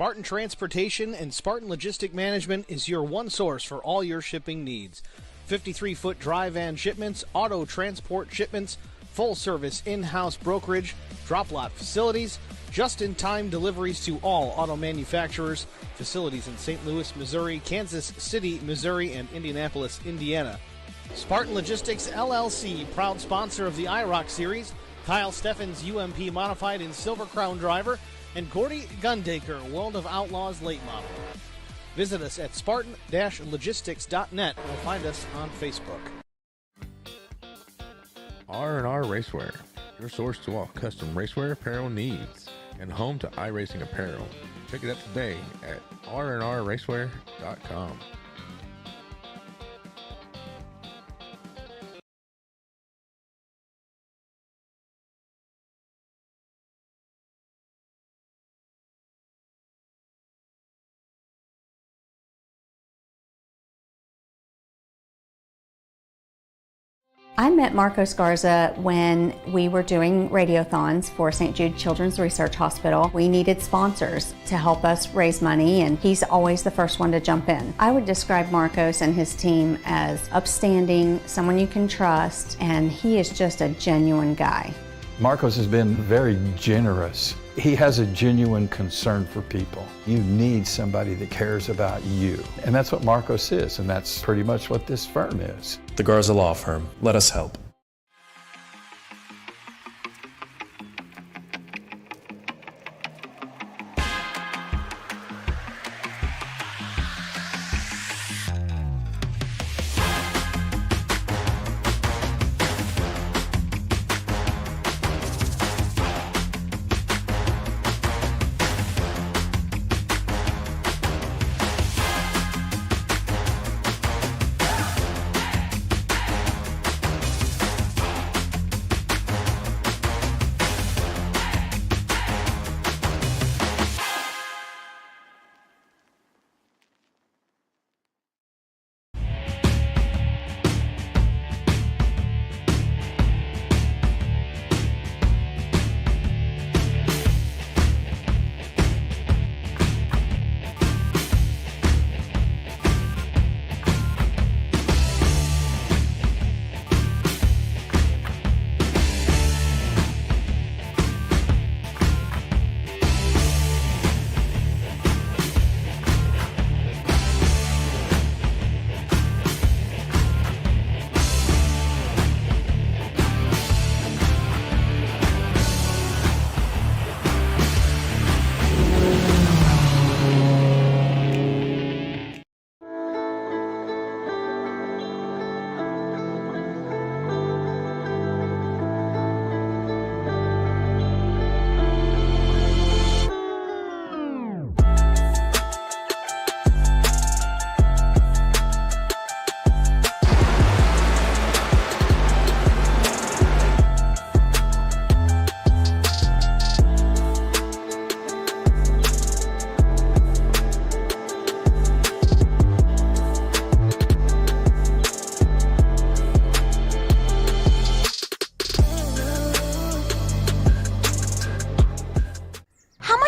Spartan Transportation and Spartan Logistic Management is your one source for all your shipping needs. 53-foot dry van shipments, auto transport shipments, full-service in-house brokerage, drop-lot facilities, just-in-time deliveries to all auto manufacturers, facilities in St. Louis, Missouri, Kansas City, Missouri, and Indianapolis, Indiana. Spartan Logistics, LLC, proud sponsor of the IROC Series, Kyle Steffens, UMP Modified and Silver Crown driver, and Gordy Gundaker, World of Outlaws late model. Visit us at spartan-logistics.net or find us on Facebook. R&R Racewear, your source to all custom racewear apparel needs, and home to iRacing apparel. Check it out today at rnrracewear.com. I met Marcos Garza when we were doing radiothons for St. Jude Children's Research Hospital. We needed sponsors to help us raise money, and he's always the first one to jump in. I would describe Marcos and his team as upstanding, someone you can trust, and he is just a genuine guy. Marcos has been very generous. He has a genuine concern for people. You need somebody that cares about you. And that's what Marcos is, and that's pretty much what this firm is. The Garza Law Firm. Let us help.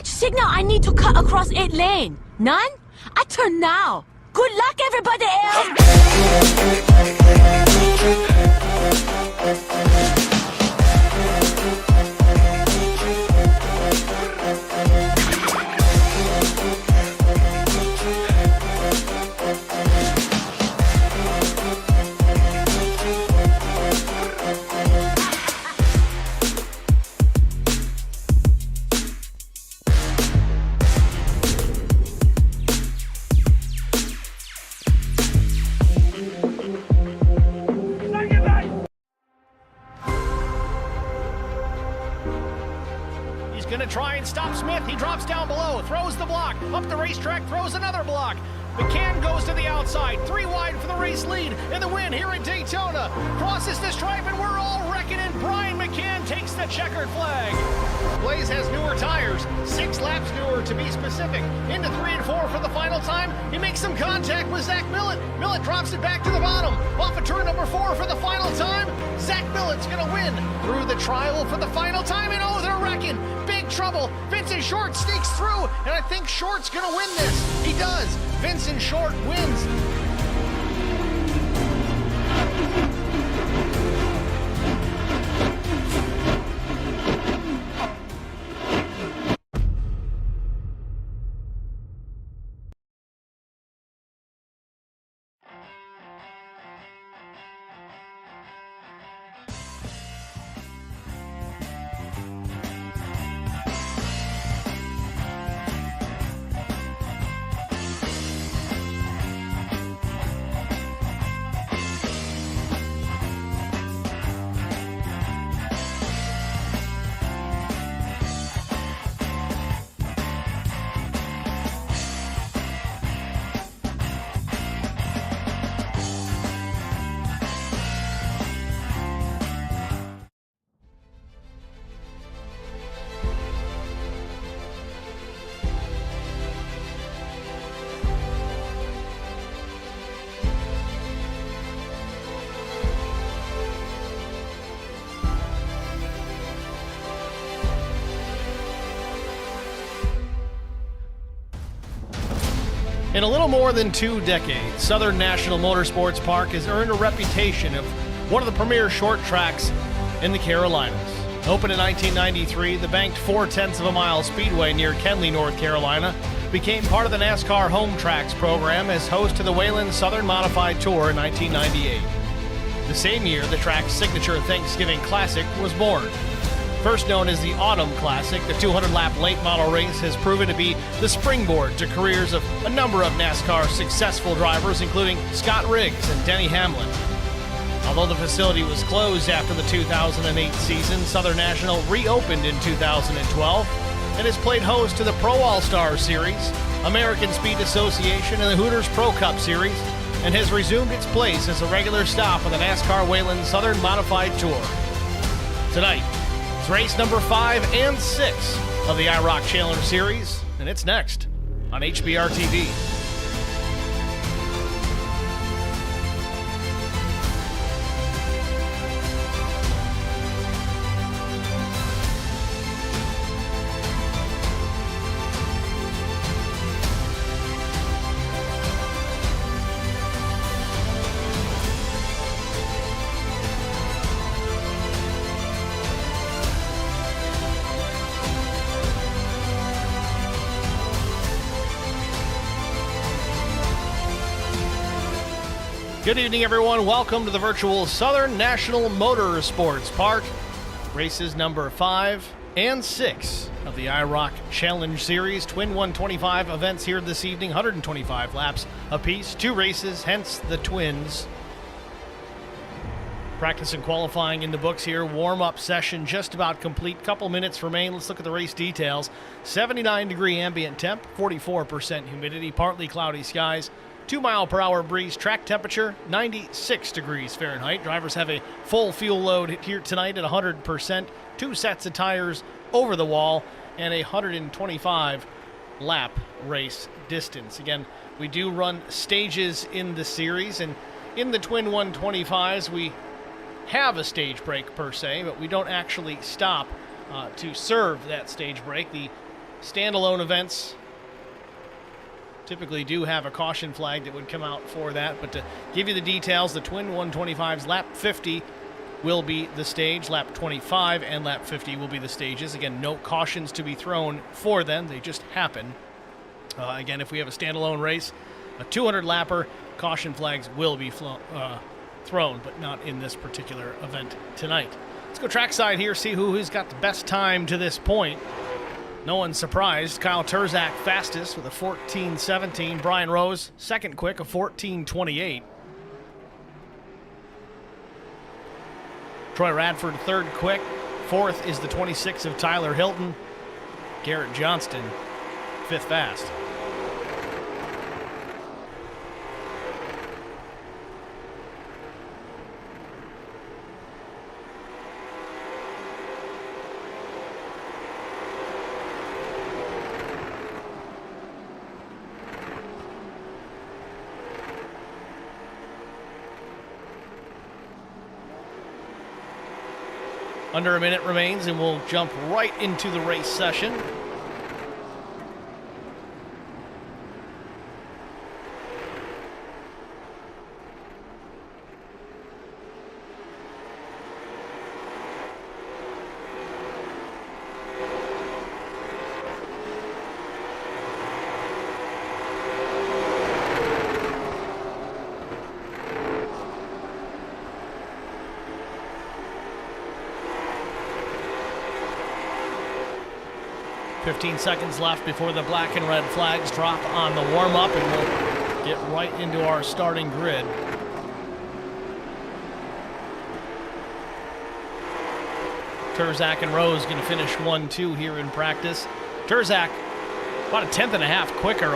Signal I need to cut across 8 lane. None? I turn now. Good luck, everybody else. Gonna try and stop Smith. He drops down below, throws the block, up the racetrack, throws another block. McCann goes to the outside, 3 wide for the race lead in the win here in Daytona. Crosses the stripe and we're all reckoning. Brian McCann takes the checkered flag. Blaze has newer tires, 6 laps newer to be specific. Into 3 and 4 for the final time. He makes some contact with Zach Millett. Millett drops it back to the bottom. Off of turn number 4 for the final time. Zach Millett's gonna win through the trial for the final time, and oh, they're wrecking. Big big trouble. Vincent Short sneaks through, and I think Short's going to win this. He does. Vincent Short wins. In a little more than 2 decades, Southern National Motorsports Park has earned a reputation of one of the premier short tracks in the Carolinas. Opened in 1993, the banked 0.4 of a mile speedway near Kenly, North Carolina, became part of the NASCAR Home Tracks program as host to the Wayland Southern Modified Tour in 1998. The same year, the track's signature Thanksgiving Classic was born. First known as the Autumn Classic, the 200-lap late model race has proven to be the springboard to careers of a number of NASCAR's successful drivers, including Scott Riggs and Denny Hamlin. Although the facility was closed after the 2008 season, Southern National reopened in 2012 and has played host to the Pro All-Star Series, American Speed Association, and the Hooters Pro Cup Series, and has resumed its place as a regular stop on the NASCAR Wayland Southern Modified Tour. Tonight, it's race number 5 and 6 of the IROC Challenge Series, and it's next on HBR TV. Good evening, everyone. Welcome to the virtual Southern National Motorsports Park. Races number 5 and 6 of the IROC Challenge Series. Twin 125 events here this evening, 125 laps apiece. 2 races, hence the twins. Practice and qualifying in the books here. Warm-up session just about complete. Couple minutes remain. Let's look at the race details. 79-degree ambient temp, 44% humidity, partly cloudy skies. 2-mile-per-hour breeze. Track temperature 96 degrees Fahrenheit. Drivers have a full fuel load here tonight at 100%. 2 sets of tires over the wall and a 125 lap race distance. Again, we do run stages in the series, and in the Twin 125s we have a stage break per se, but we don't actually stop to serve that stage break. The standalone events typically do have a caution flag that would come out for that, but to give you the details, the Twin 125's lap 50 will be the stage, lap 25 and lap 50 will be the stages. Again, no cautions to be thrown for them, they just happen. Again, if we have a standalone race, a 200-lapper, caution flags will be thrown, but not in this particular event tonight. Let's go trackside here, see who's got the best time to this point. No one's surprised. Kyle Terzak fastest with a 14:17. Brian Rose second quick, a 14:28. Troy Radford third quick. Fourth is the 26 of Tyler Hilton. Garrett Johnston fifth fast. Under a minute remains, and we'll jump right into the race session. Seconds left before the black and red flags drop on the warm-up, and we'll get right into our starting grid. Turzak and Rose going to finish 1-2 here in practice. Turzak about a tenth and a half quicker.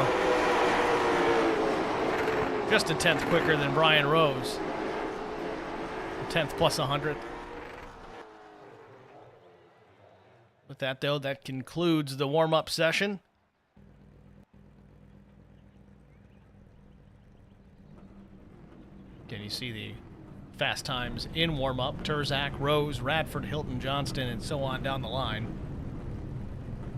Just a tenth quicker than Brian Rose. A tenth plus 100th. With that, though, that concludes the warm-up session. Again, you see the fast times in warm-up. Turzak, Rose, Radford, Hilton, Johnston, and so on down the line.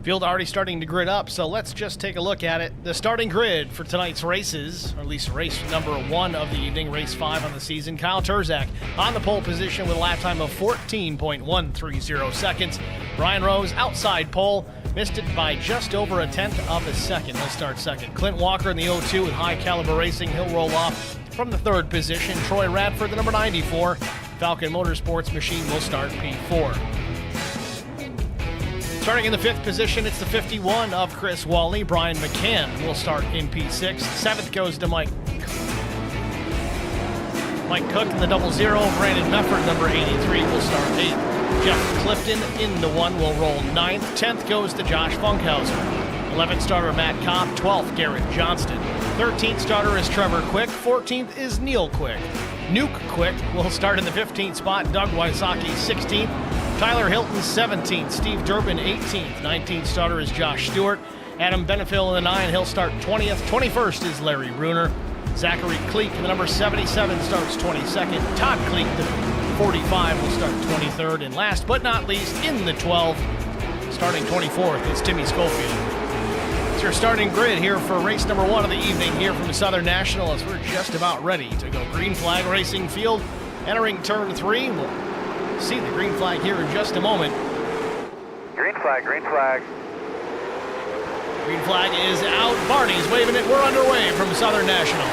Field already starting to grid up, so let's just take a look at it. The starting grid for tonight's races, or at least race number 1 of the evening, race 5 on the season. Kyle Turzak on the pole position with a lap time of 14.130 seconds. Brian Rose outside pole, missed it by just over a tenth of a second. He'll start second. Clint Walker in the 0-2 with High Caliber Racing. He'll roll off from the 3rd position. Troy Radford, the number 94. Falcon Motorsports machine will start P4. Starting in the 5th position, it's the 51 of Chris Wally. Brian McCann will start in P6. 7th goes to Mike Cook in the 00. Brandon Mefford, number 83, will start 8th. Jeff Clifton in the 1 will roll 9th. 10th goes to Josh Funkhauser. 11th starter Matt Kopp. 12th Garrett Johnston. 13th starter is Trevor Quick. 14th is Neil Quick. Nuke Quick will start in the 15th spot. Doug Wysocki 16th. Tyler Hilton 17th. Steve Durbin 18th. 19th starter is Josh Stewart. Adam Benefill in the 9. He'll start 20th. 21st is Larry Bruner. Zachary Kleek in the number 77 starts 22nd. Todd Kleek, the 45, will start 23rd. And last but not least, in the 12, starting 24th, is Timmy Schofield. It's your starting grid here for race number 1 of the evening here from Southern National, as we're just about ready to go. Green flag racing field entering turn 3. We'll see the green flag here in just a moment. Green flag, green flag. Green flag is out. Barney's waving it. We're underway from Southern National.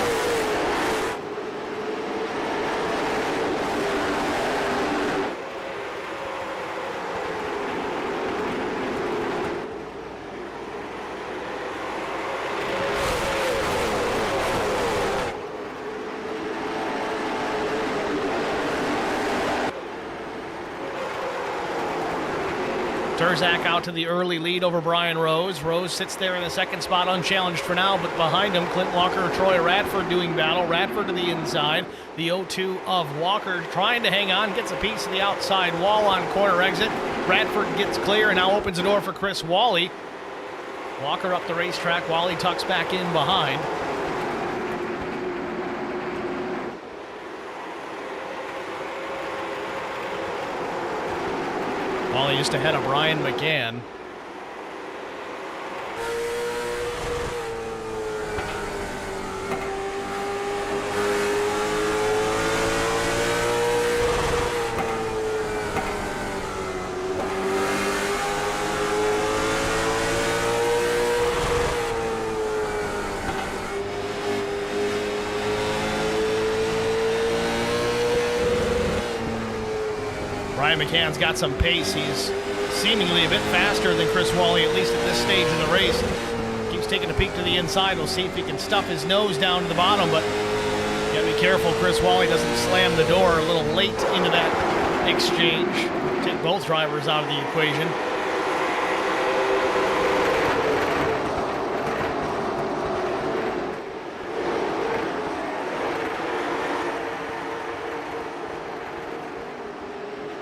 Turzak out to the early lead over Brian Rose. Rose sits there in the 2nd spot unchallenged for now, but behind him, Clint Walker, Troy Radford doing battle. Radford to the inside. The 0-2 of Walker trying to hang on, gets a piece of the outside wall on corner exit. Radford gets clear and now opens the door for Chris Wally. Walker up the racetrack. Wally tucks back in behind. Wally just ahead of Brian McGann. Brian McCann's got some pace. He's seemingly a bit faster than Chris Wally, at least at this stage of the race. Keeps taking a peek to the inside. We'll see if he can stuff his nose down to the bottom, but you gotta be careful Chris Wally doesn't slam the door a little late into that exchange. Take both drivers out of the equation.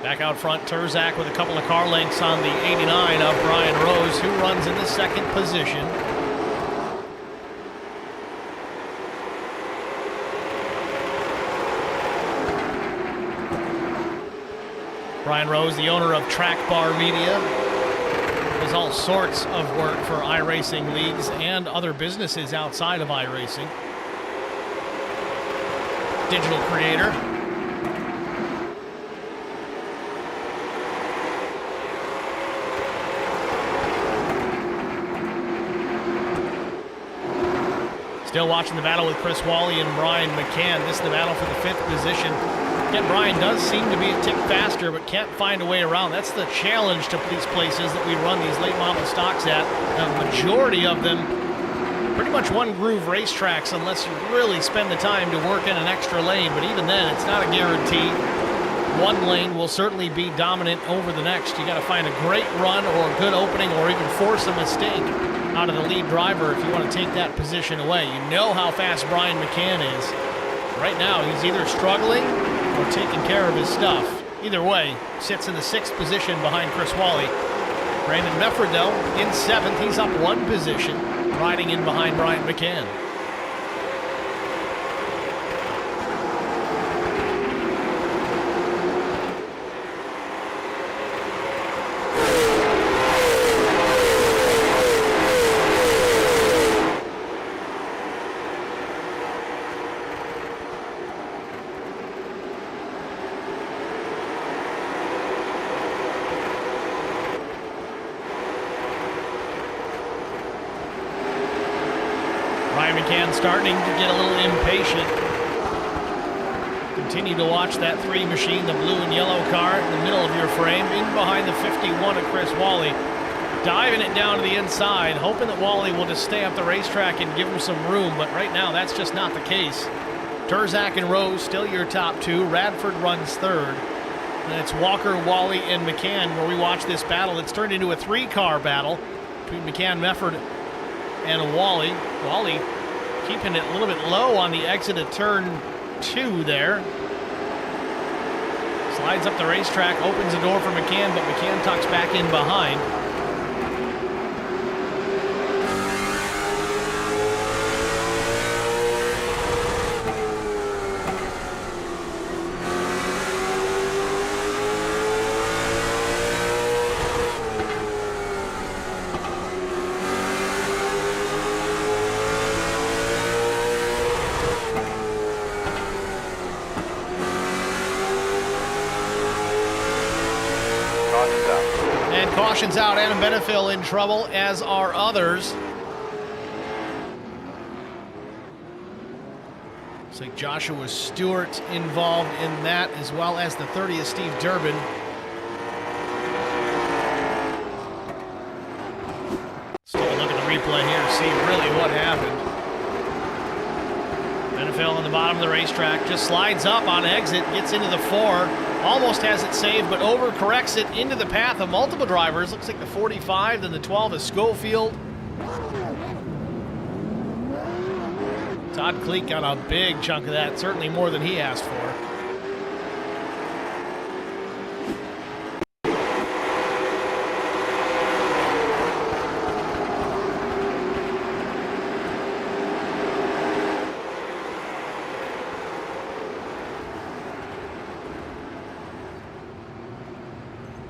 Back out front, Turzak with a couple of car lengths on the 89 of Brian Rose, who runs in the 2nd position. Brian Rose, the owner of Track Bar Media, does all sorts of work for iRacing leagues and other businesses outside of iRacing. Digital creator. Still watching the battle with Chris Wally and Brian McCann. This is the battle for the 5th position. Again, Brian does seem to be a tick faster, but can't find a way around. That's the challenge to these places that we run these late model stocks at. The majority of them pretty much one groove racetracks unless you really spend the time to work in an extra lane, but even then, it's not a guarantee. One lane will certainly be dominant over the next. You got to find a great run or a good opening or even force a mistake out of the lead driver if you want to take that position away. You know how fast Brian McCann is. Right now, he's either struggling or taking care of his stuff. Either way, sits in the 6th position behind Chris Wally. Brandon Mefford, though, in 7th. He's up 1 position, riding in behind Brian McCann. Starting to get a little impatient. Continue to watch that 3 machine, the blue and yellow car in the middle of your frame, in behind the 51 of Chris Wally. Diving it down to the inside, hoping that Wally will just stay up the racetrack and give him some room, but right now that's just not the case. Turzak and Rose still your top 2. Radford runs 3rd. And it's Walker, Wally, and McCann where we watch this battle. It's turned into a 3-car battle between McCann, Mefford, and Wally. Wally keeping it a little bit low on the exit of turn 2 there. Slides up the racetrack, opens the door for McCann, but McCann tucks back in behind. Caution's out. Adam Benefill in trouble, as are others. Looks like Joshua Stewart involved in that, as well as the 30th Steve Durbin. Let's take a look at the replay here to see really what happened. Benefill on the bottom of the racetrack just slides up on exit, gets into the 4. Almost has it saved, but overcorrects it into the path of multiple drivers. Looks like the 45, then the 12 is Schofield. Todd Kleek got a big chunk of that, certainly more than he asked for.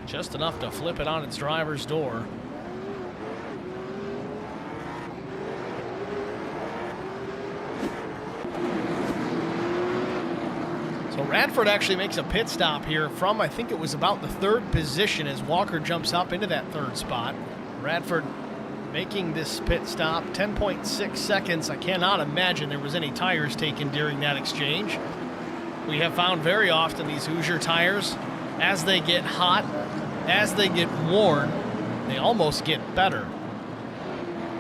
Just enough to flip it on its driver's door. So Radford actually makes a pit stop here from, I think it was about the 3rd position as Walker jumps up into that 3rd spot. Radford making this pit stop, 10.6 seconds. I cannot imagine there was any tires taken during that exchange. We have found very often these Hoosier tires, as they get hot, as they get worn, they almost get better.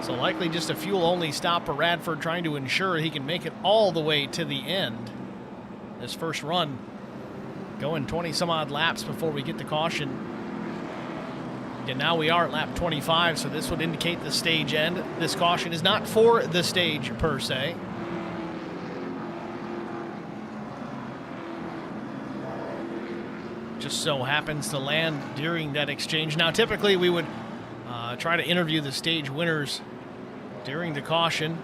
So likely just a fuel-only stop for Radford, trying to ensure he can make it all the way to the end. This first run going 20-some-odd laps before we get the caution. And now we are at lap 25, so this would indicate the stage end. This caution is not for the stage per se. Just so happens to land during that exchange. Now, typically we would try to interview the stage winners during the caution.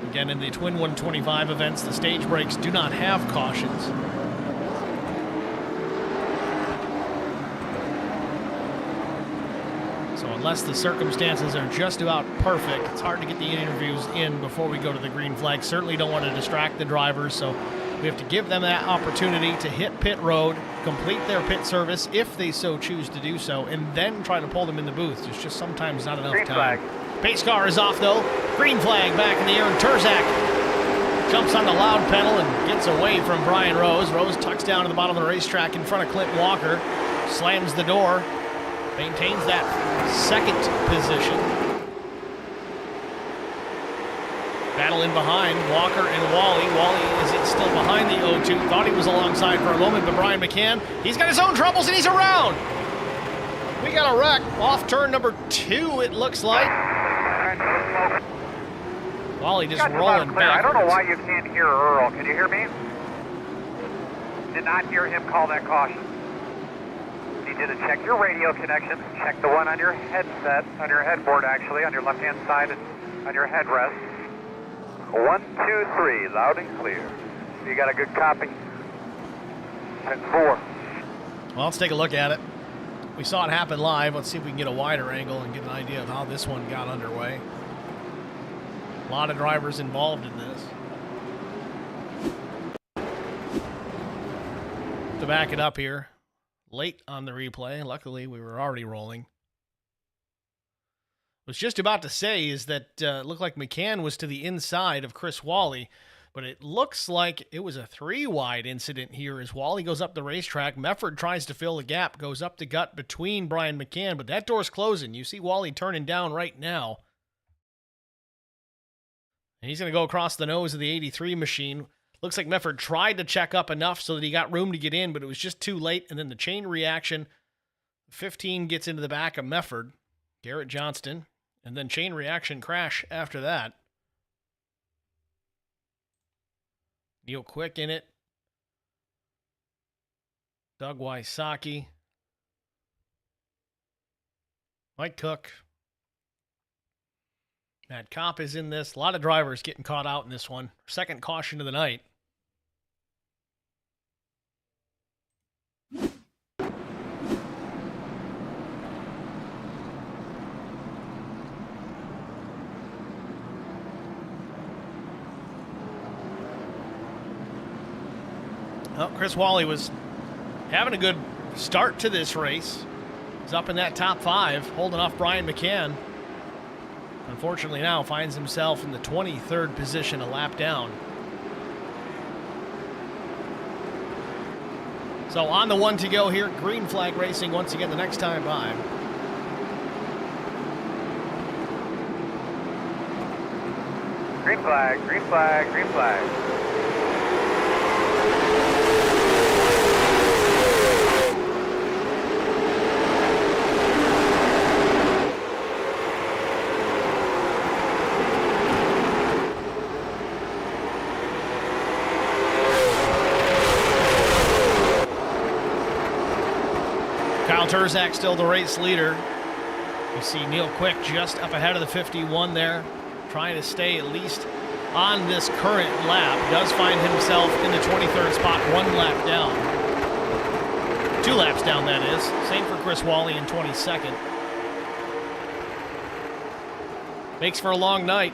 Again, in the Twin 125 events, the stage breaks do not have cautions. So unless the circumstances are just about perfect, it's hard to get the interviews in before we go to the green flag. Certainly don't want to distract the drivers, so we have to give them that opportunity to hit pit road, complete their pit service if they so choose to do so, and then try to pull them in the booth. There's just sometimes not enough Green time. flag. Pace car is off, though. Green flag back in the air, and Turzak jumps on the loud pedal and gets away from Brian Rose. Rose tucks down to the bottom of the racetrack in front of Clint Walker, slams the door, maintains that second position. Battle in behind Walker and Wally. Wally is still behind the O2. Thought he was alongside for a moment, but Brian McCann, he's got his own troubles and he's around. We got a wreck off turn number 2, it looks like. Wally just rolling backwards. I don't know why you can't hear Earl. Can you hear me? Did not hear him call that caution. Need you to check your radio connections. Check the one on your headset, on your headboard actually, on your left-hand side and on your headrest. 1, 2, 3, loud and clear. You got a good copy. 10-4. Well, let's take a look at it. We saw it happen live. Let's see if we can get a wider angle and get an idea of how this one got underway. A lot of drivers involved in this. To back it up here, late on the replay. Luckily, we were already rolling. Was just about to say is that it looked like McCann was to the inside of Chris Wally, but it looks like it was a 3-wide incident here as Wally goes up the racetrack. Mefford tries to fill the gap, goes up the gut between Brian McCann, but that door's closing. You see Wally turning down right now. And he's going to go across the nose of the 83 machine. Looks like Mefford tried to check up enough so that he got room to get in, but it was just too late. And then the chain reaction, 15 gets into the back of Mefford, Garrett Johnston, and then chain reaction crash after that. Neil Quick in it. Doug Wysocki. Mike Cook. Matt Kopp is in this. A lot of drivers getting caught out in this one. Second caution of the night. Well, Chris Wally was having a good start to this race. He's up in that top 5, holding off Brian McCann. Unfortunately now finds himself in the 23rd position, a lap down. So on the 1 to go here, green flag racing once again the next time by. Green flag, green flag, green flag. Turzak still the race leader. You see Neil Quick just up ahead of the 51 there, trying to stay at least on this current lap. Does find himself in the 23rd spot, 1 lap down. 2 laps down, that is. Same for Chris Wally in 22nd. Makes for a long night.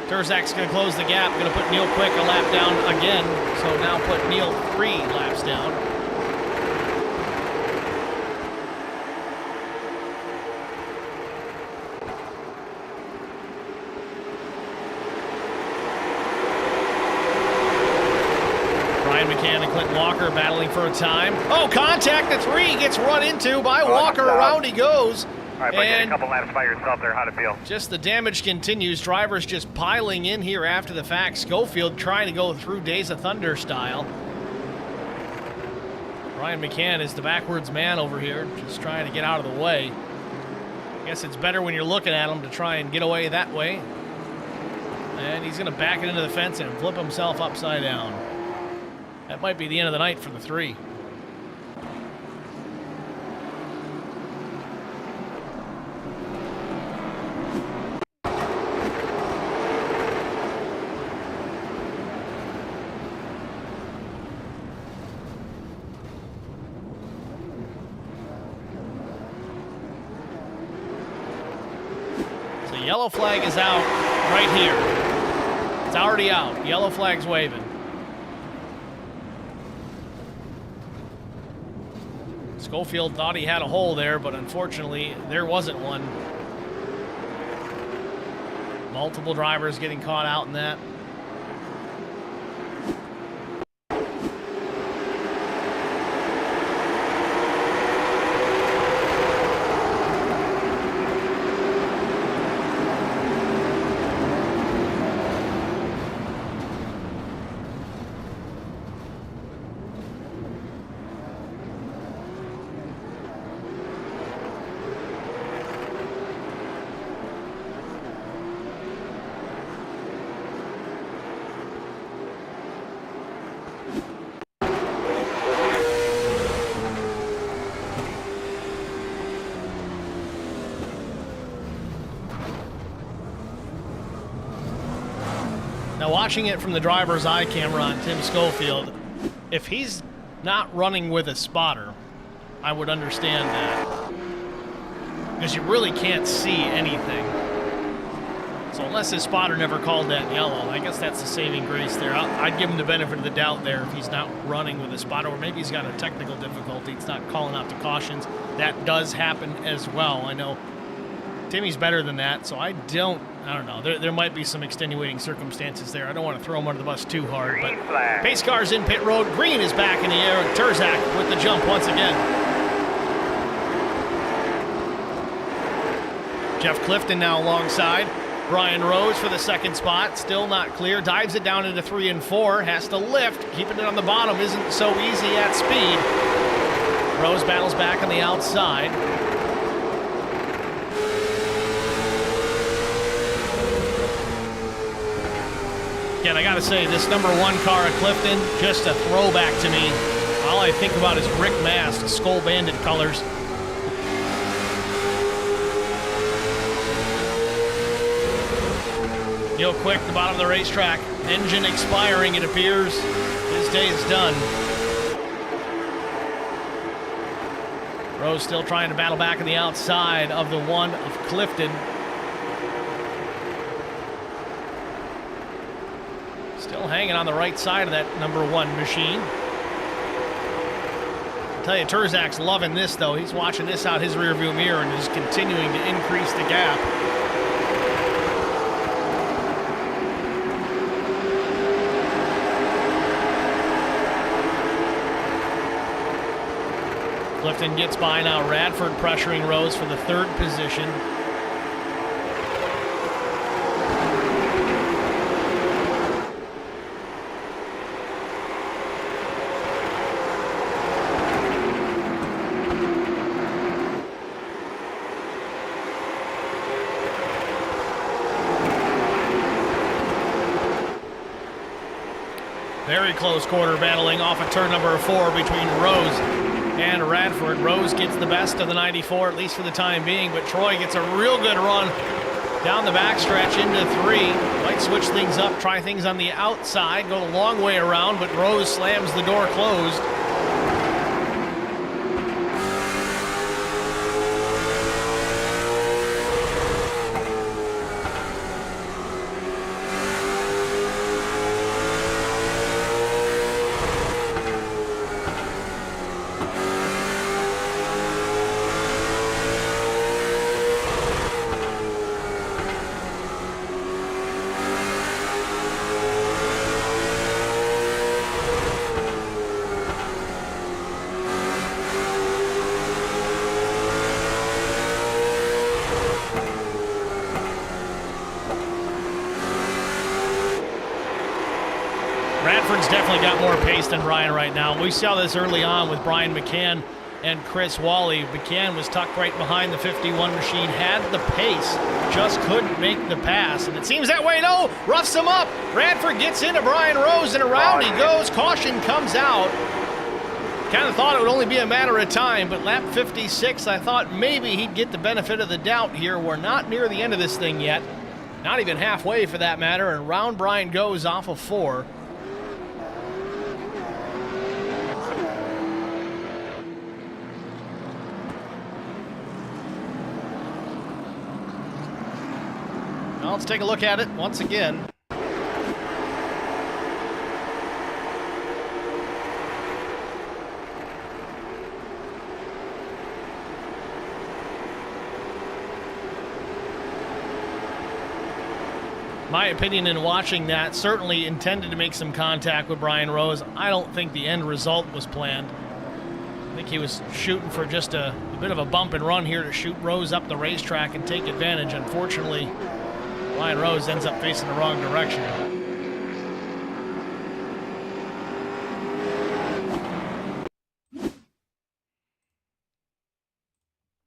Turzak's going to close the gap, going to put Neil Quick a lap down again. So now put Neil 3 laps down. McCann and Clint Walker battling for a time. Oh, contact! The 3 gets run into by Walker. Around he goes. All right, but get a couple laps by yourself there. How'd it feel? Just the damage continues. Drivers just piling in here after the fact. Schofield trying to go through Days of Thunder style. Brian McCann is the backwards man over here, just trying to get out of the way. I guess it's better when you're looking at him to try and get away that way. And he's going to back it into the fence and flip himself upside down. That might be the end of the night for the 3. Yellow flag is out right here. It's already out. Yellow flag's waving. Schofield thought he had a hole there, but unfortunately there wasn't one. Multiple drivers getting caught out in that. Now, watching it from the driver's eye camera on Tim Schofield, if he's not running with a spotter, I would understand that. Because you really can't see anything. So unless his spotter never called that yellow, I guess that's the saving grace there. I'd give him the benefit of the doubt there if he's not running with a spotter, or maybe he's got a technical difficulty. It's not calling out the cautions. That does happen as well. I know Timmy's better than that, so I don't know. There might be some extenuating circumstances there. I don't want to throw him under the bus too hard. But pace car's in pit road. Green is back in the air. Terzak with the jump once again. Jeff Clifton now alongside. Brian Rose for the second spot. Still not clear. Dives it down into 3 and 4. Has to lift. Keeping it on the bottom isn't so easy at speed. Rose battles back on the outside. Again, I gotta say, this number 1 car at Clifton, just a throwback to me. All I think about is Rick Mast, Skull Bandit colors. Real quick, the bottom of the racetrack. Engine expiring, it appears. His day is done. Rose still trying to battle back on the outside of the 1 of Clifton. Still hanging on the right side of that number 1 machine. I'll tell you, Terzak's loving this, though. He's watching this out his rearview mirror and is continuing to increase the gap. Clifton gets by now. Radford pressuring Rose for the 3rd position. Very close quarter battling off of turn number 4 between Rose and Radford. Rose gets the best of the 94, at least for the time being, but Troy gets a real good run down the backstretch into 3. Might switch things up, try things on the outside, go the long way around, but Rose slams the door closed. Radford's definitely got more pace than Brian right now. We saw this early on with Brian McCann and Chris Wally. McCann was tucked right behind the 51 machine, had the pace, just couldn't make the pass. And it seems that way, no, roughs him up. Radford gets into Brian Rose and around he goes. Caution comes out. Kind of thought it would only be a matter of time, but lap 56, I thought maybe he'd get the benefit of the doubt here. We're not near the end of this thing yet. Not even halfway for that matter, and round Brian goes off of 4. Well, let's take a look at it once again. My opinion in watching that, certainly intended to make some contact with Brian Rose. I don't think the end result was planned. I think he was shooting for just a bit of a bump and run here to shoot Rose up the racetrack and take advantage. Unfortunately, Brian Rose ends up facing the wrong direction.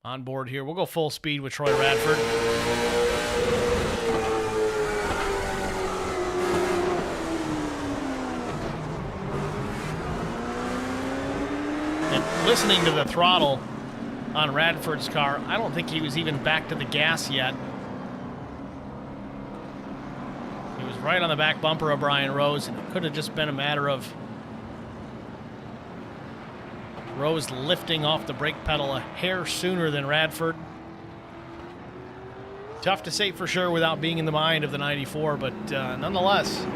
On board here, we'll go full speed with Troy Radford. Listening to the throttle on Radford's car, I don't think he was even back to the gas yet. He was right on the back bumper of Brian Rose, and it could have just been a matter of Rose lifting off the brake pedal a hair sooner than Radford. Tough to say for sure without being in the mind of the 94, but nonetheless.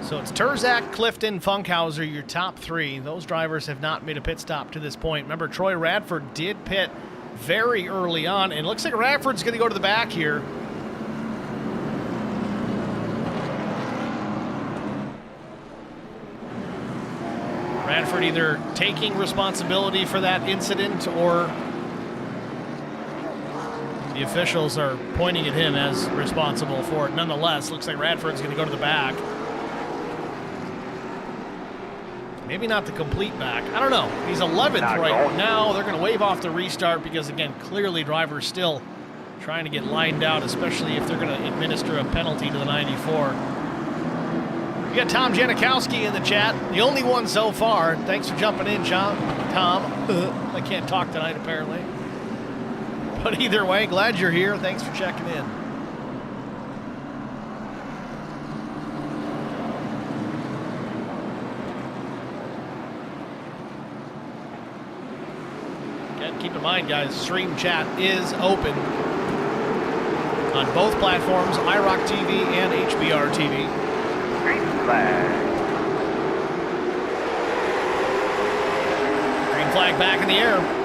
So it's Terzak, Clifton, Funkhauser, your top three. Those drivers have not made a pit stop to this point. Remember, Troy Radford did pit very early on, and it looks like Radford's going to go to the back here. Radford either taking responsibility for that incident or the officials are pointing at him as responsible for it. Nonetheless, looks like Radford's going to go to the back. Maybe not the complete back. I don't know. He's 11th right now. They're going to wave off the restart because, again, clearly drivers still trying to get lined out, especially if they're going to administer a penalty to the 94. We got Tom Janikowski in the chat. The only one so far. Thanks for jumping in, Tom. I can't talk tonight, apparently. But either way, glad you're here. Thanks for checking in. Keep in mind, guys, stream chat is open on both platforms, IROC TV and HBR TV. Green flag. Green flag back in the air.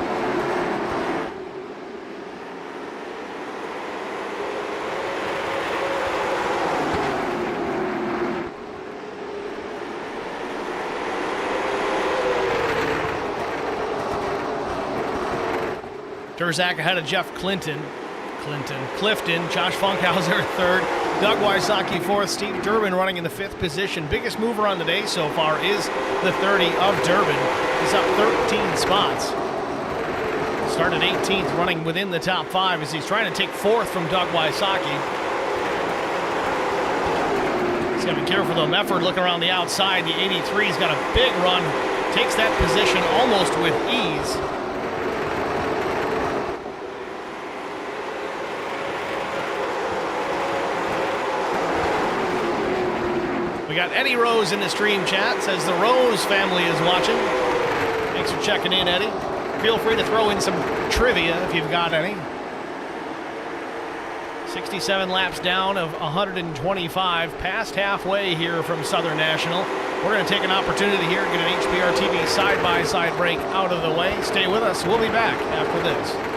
Terzak ahead of Jeff Clifton, Josh Funkhauser third, Doug Wysocki fourth, Steve Durbin running in the fifth position. Biggest mover on the day so far is the 30 of Durbin. He's up 13 spots. Started 18th, running within the top five as he's trying to take fourth from Doug Wysocki. He's got to be careful though. Mefford looking around the outside. The 83's got a big run, takes that position almost with ease. We got Eddie Rose in the stream chat, says the Rose family is watching. Thanks for checking in, Eddie. Feel free to throw in some trivia if you've got any. 67 laps down of 125, past halfway here from Southern National. We're going to take an opportunity here to get an HBR TV side-by-side break out of the way. Stay with us. We'll be back after this.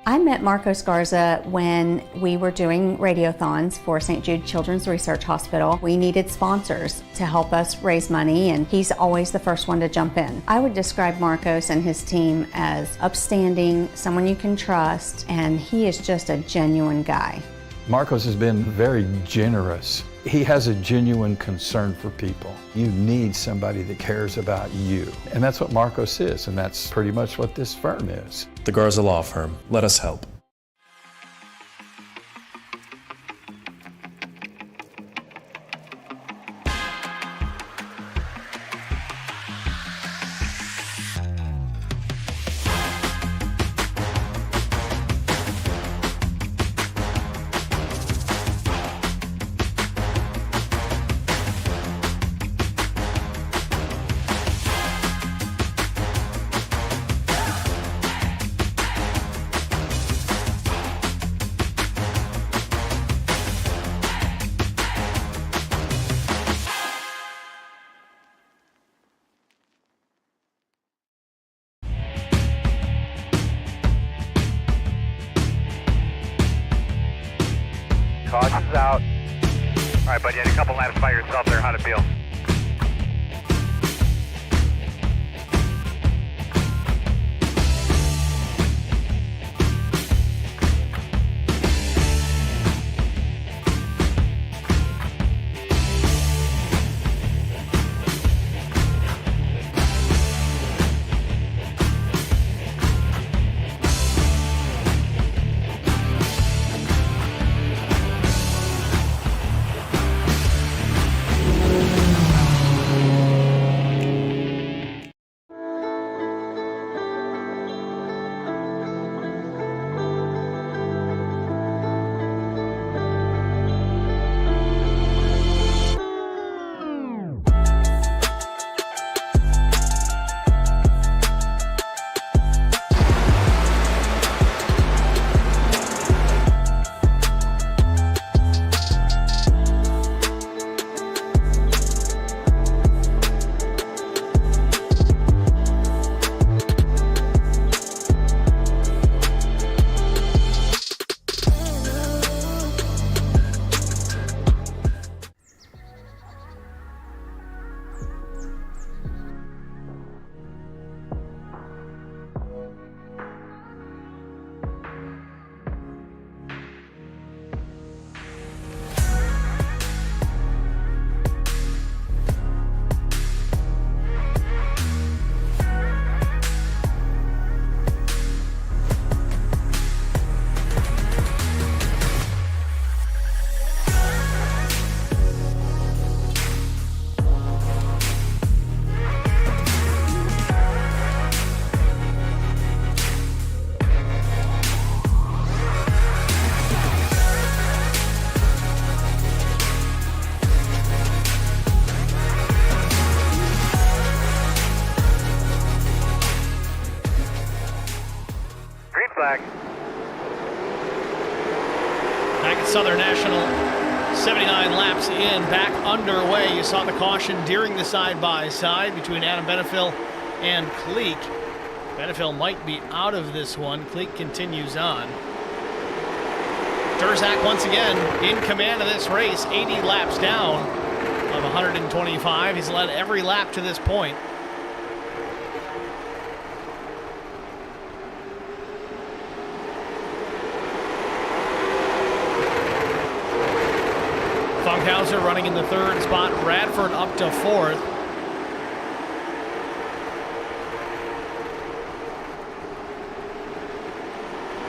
I met Marcos Garza when we were doing radiothons for St. Jude Children's Research Hospital. We needed sponsors to help us raise money, and he's always the first one to jump in. I would describe Marcos and his team as upstanding, someone you can trust, and he is just a genuine guy. Marcos has been very generous. He has a genuine concern for people. You need somebody that cares about you. And that's what Marcos is, and that's pretty much what this firm is. The Garza Law Firm. Let us help. comes out. All right, buddy, you had a couple laps by yourself there. How'd it feel? Flag. Back at Southern National, 79 laps in, back underway. You saw the caution during the side-by-side between Adam Benefiel and Cleek. Benefiel might be out of this one. Cleek continues on. Durzak once again in command of this race, 80 laps down of 125. He's led every lap to this point. Funkhauser running in the third spot. Bradford up to fourth.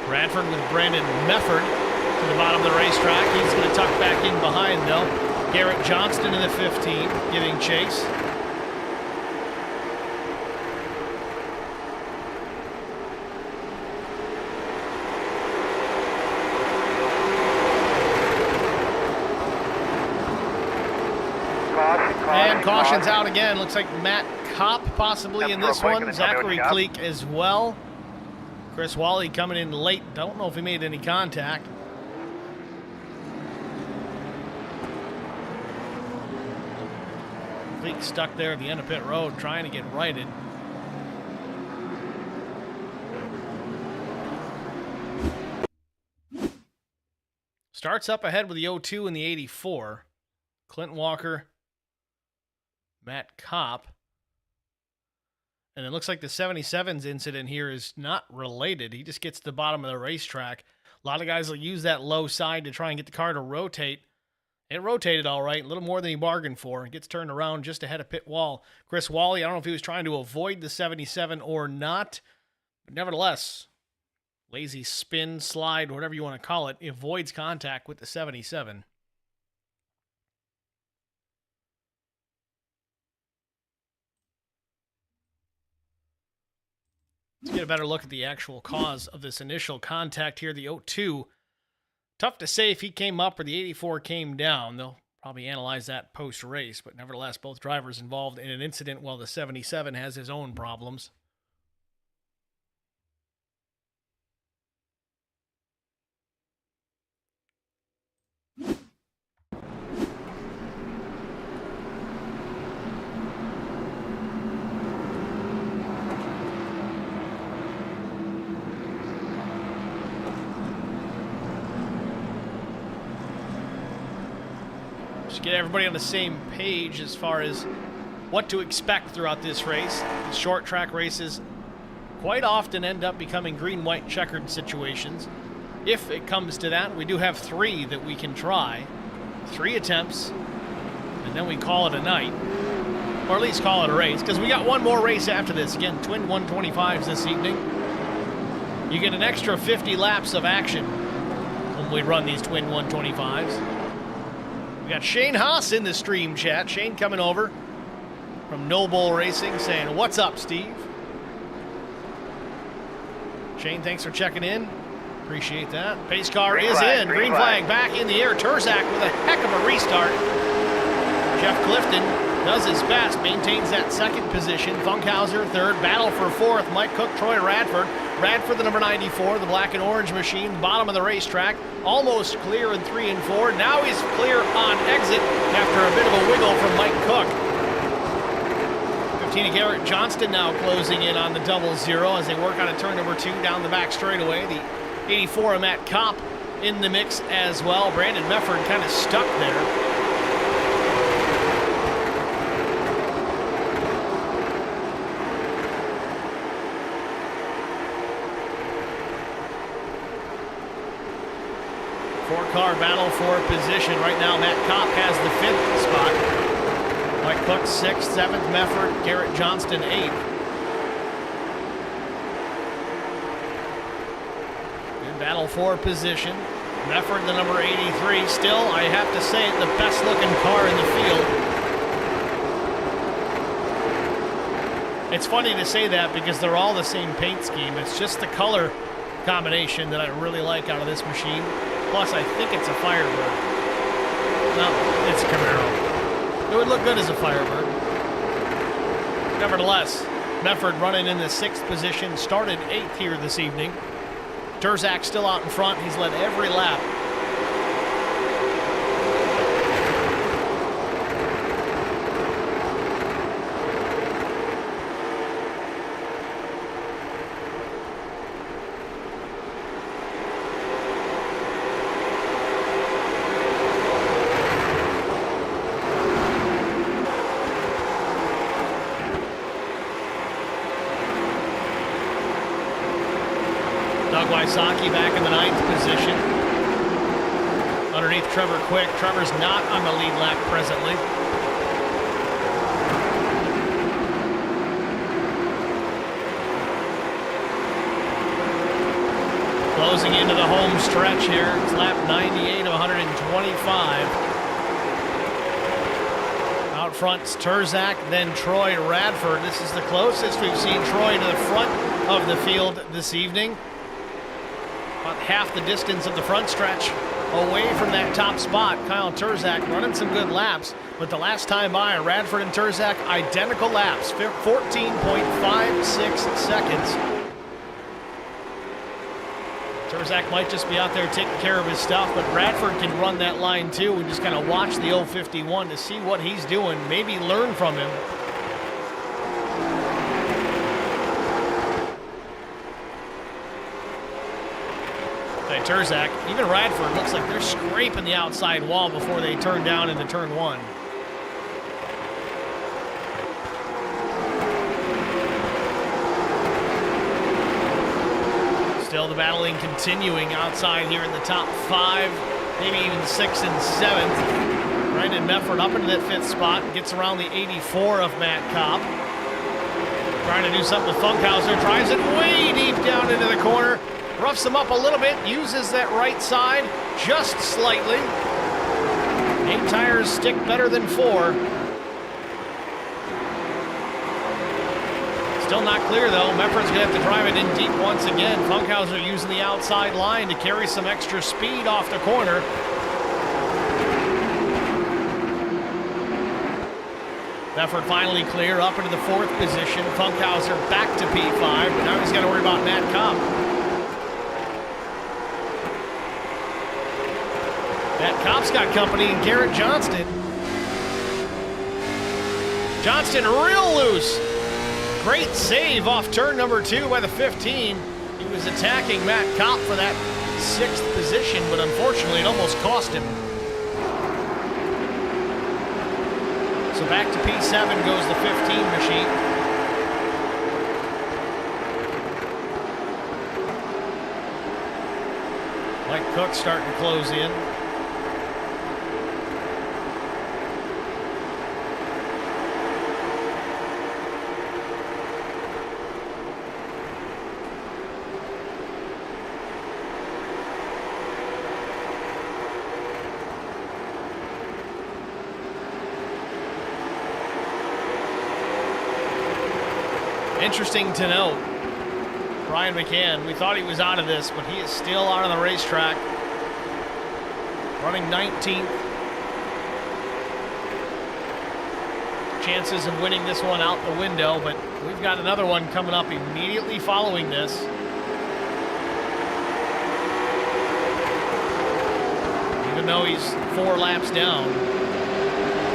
Bradford with Brandon Mefford to the bottom of the racetrack. He's going to tuck back in behind, though. Garrett Johnston in the 15, giving chase. And caution's out again. Looks like Matt Kopp possibly in this one. Zachary Cleek as well. Chris Wally coming in late. Don't know if he made any contact. Cleek stuck there at the end of pit road trying to get righted. Starts up ahead with the 02 and the 84. Clint Walker, Matt Kopp. And it looks like the 77's incident here is not related. He just gets to the bottom of the racetrack. A lot of guys will use that low side to try and get the car to rotate. It rotated all right, a little more than he bargained for. It gets turned around just ahead of pit wall. Chris Wally, I don't know if he was trying to avoid the 77 or not. But nevertheless, lazy spin, slide, whatever you want to call it, avoids contact with the 77. Let's get a better look at the actual cause of this initial contact here. The 02, tough to say if he came up or the 84 came down. They'll probably analyze that post-race, but nevertheless, both drivers involved in an incident while the 77 has his own problems. Just get everybody on the same page as far as what to expect throughout this race. Short track races quite often end up becoming green-white checkered situations. If it comes to that, we do have 3 that we can try. 3 attempts, and then we call it a night. Or at least call it a race, because we got one more race after this. Again, twin 125s this evening. You get an extra 50 laps of action when we run these twin 125s. We got Shane Haas in the stream chat. Shane coming over from Noble Racing saying, "What's up, Steve?" Shane, thanks for checking in. Appreciate that. Pace car is in. Green flag back in the air. Turzak with a heck of a restart. Jeff Clifton does his best, maintains that second position. Funkhauser third, battle for fourth. Mike Cook, Troy Radford. Radford, the number 94, the black and orange machine, bottom of the racetrack. Almost clear in 3 and 4. Now he's clear on exit after a bit of a wiggle from Mike Cook. 15 Garrett Johnston now closing in on the 00 as they work on a turn number 2 down the back straightaway. The 84 of Matt Kopp in the mix as well. Brandon Mefford kind of stuck there. Four-car battle for position. Right now, Matt Kopp has the 5th spot. Mike Cook 6th, 7th, Mefford, Garrett Johnston 8th. Good battle for position. Mefford, the number 83, still, I have to say, the best-looking car in the field. It's funny to say that because they're all the same paint scheme. It's just the color combination that I really like out of this machine. Plus, I think it's a Firebird. No, it's a Camaro. It would look good as a Firebird. Nevertheless, Mefford running in the 6th position, started 8th here this evening. Turzak still out in front. He's led every lap. Wysocki back in the 9th position. Underneath Trevor Quick. Trevor's not on the lead lap presently. Closing into the home stretch here. It's lap 98 of 125. Out front's Turzak, then Troy Radford. This is the closest we've seen Troy to the front of the field this evening. About half the distance of the front stretch away from that top spot. Kyle Turzak running some good laps, but the last time by, Radford and Turzak, identical laps, 14.56 seconds. Turzak might just be out there taking care of his stuff, but Radford can run that line too. We just kind of watch the 051 to see what he's doing, maybe learn from him. Turzak, even Radford, looks like they're scraping the outside wall before they turn down into turn 1. Still the battling continuing outside here in the top 5, maybe even 6th and 7th. Brandon Mefford up into that 5th spot, gets around the 84 of Matt Kopp. Trying to do something with Funkhauser, drives it way deep down into the corner. Roughs him up a little bit, uses that right side just slightly. 8 tires stick better than 4. Still not clear though. Mefford's gonna have to drive it in deep once again. Funkhauser using the outside line to carry some extra speed off the corner. Mefford finally clear up into the 4th position. Funkhauser back to P5, but now he's got to worry about Matt Kopp. Matt Kopp's got company in Garrett Johnston. Johnston real loose. Great save off turn number 2 by the 15. He was attacking Matt Kopp for that 6th position, but unfortunately it almost cost him. So back to P7 goes the 15 machine. Mike Cook starting to close in. Interesting to note, Brian McCann, we thought he was out of this, but he is still out on the racetrack, running 19th. Chances of winning this one out the window, but we've got another one coming up immediately following this. Even though he's 4 laps down,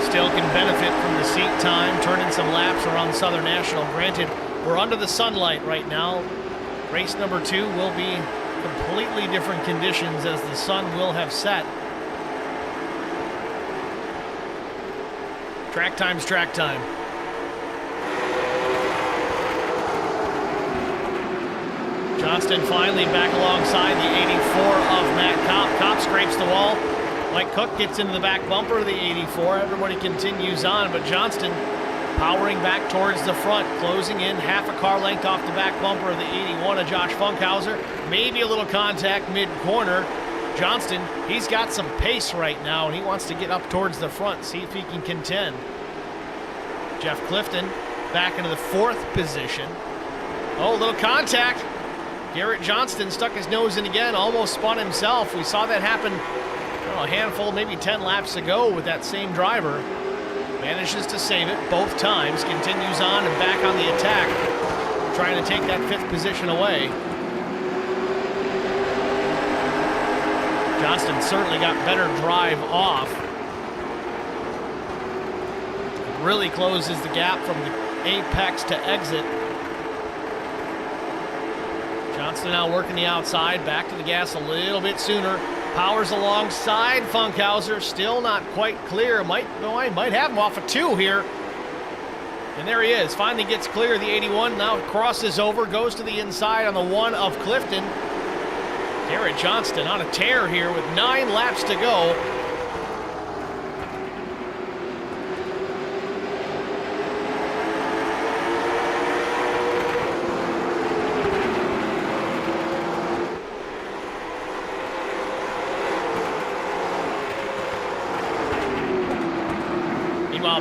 still can benefit from the seat time, turning some laps around Southern National. Granted, we're under the sunlight right now. Race number 2 will be completely different conditions as the sun will have set. Track time's track time. Johnston finally back alongside the 84 of Matt Kopp. Kopp scrapes the wall. Mike Cook gets into the back bumper of the 84. Everybody continues on, but Johnston powering back towards the front, closing in half a car length off the back bumper of the 81 of Josh Funkhauser. Maybe a little contact mid-corner. Johnston, he's got some pace right now, and he wants to get up towards the front, see if he can contend. Jeff Clifton back into the 4th position. Oh, a little contact. Garrett Johnston stuck his nose in again, almost spun himself. We saw that happen a handful, maybe 10 laps ago with that same driver. Manages to save it both times, continues on and back on the attack, trying to take that 5th position away. Johnston certainly got better drive off. Really closes the gap from the apex to exit. Johnston now working the outside, back to the gas a little bit sooner. Powers alongside Funkhauser, still not quite clear. Might have him off a 2 here. And there he is, finally gets clear of the 81, now crosses over, goes to the inside on the 1 of Clifton. Garrett Johnston on a tear here with 9 laps to go.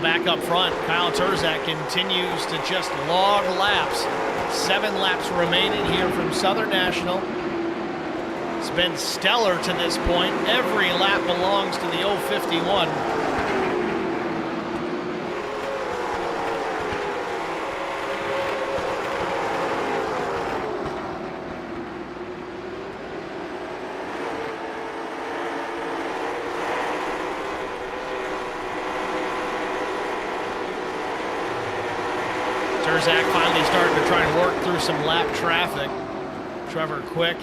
Back up front, Kyle Turzak continues to just log laps. 7 laps remaining here from Southern National. It's been stellar to this point. Every lap belongs to the 051. Turzak finally starting to try and work through some lap traffic. Trevor Quick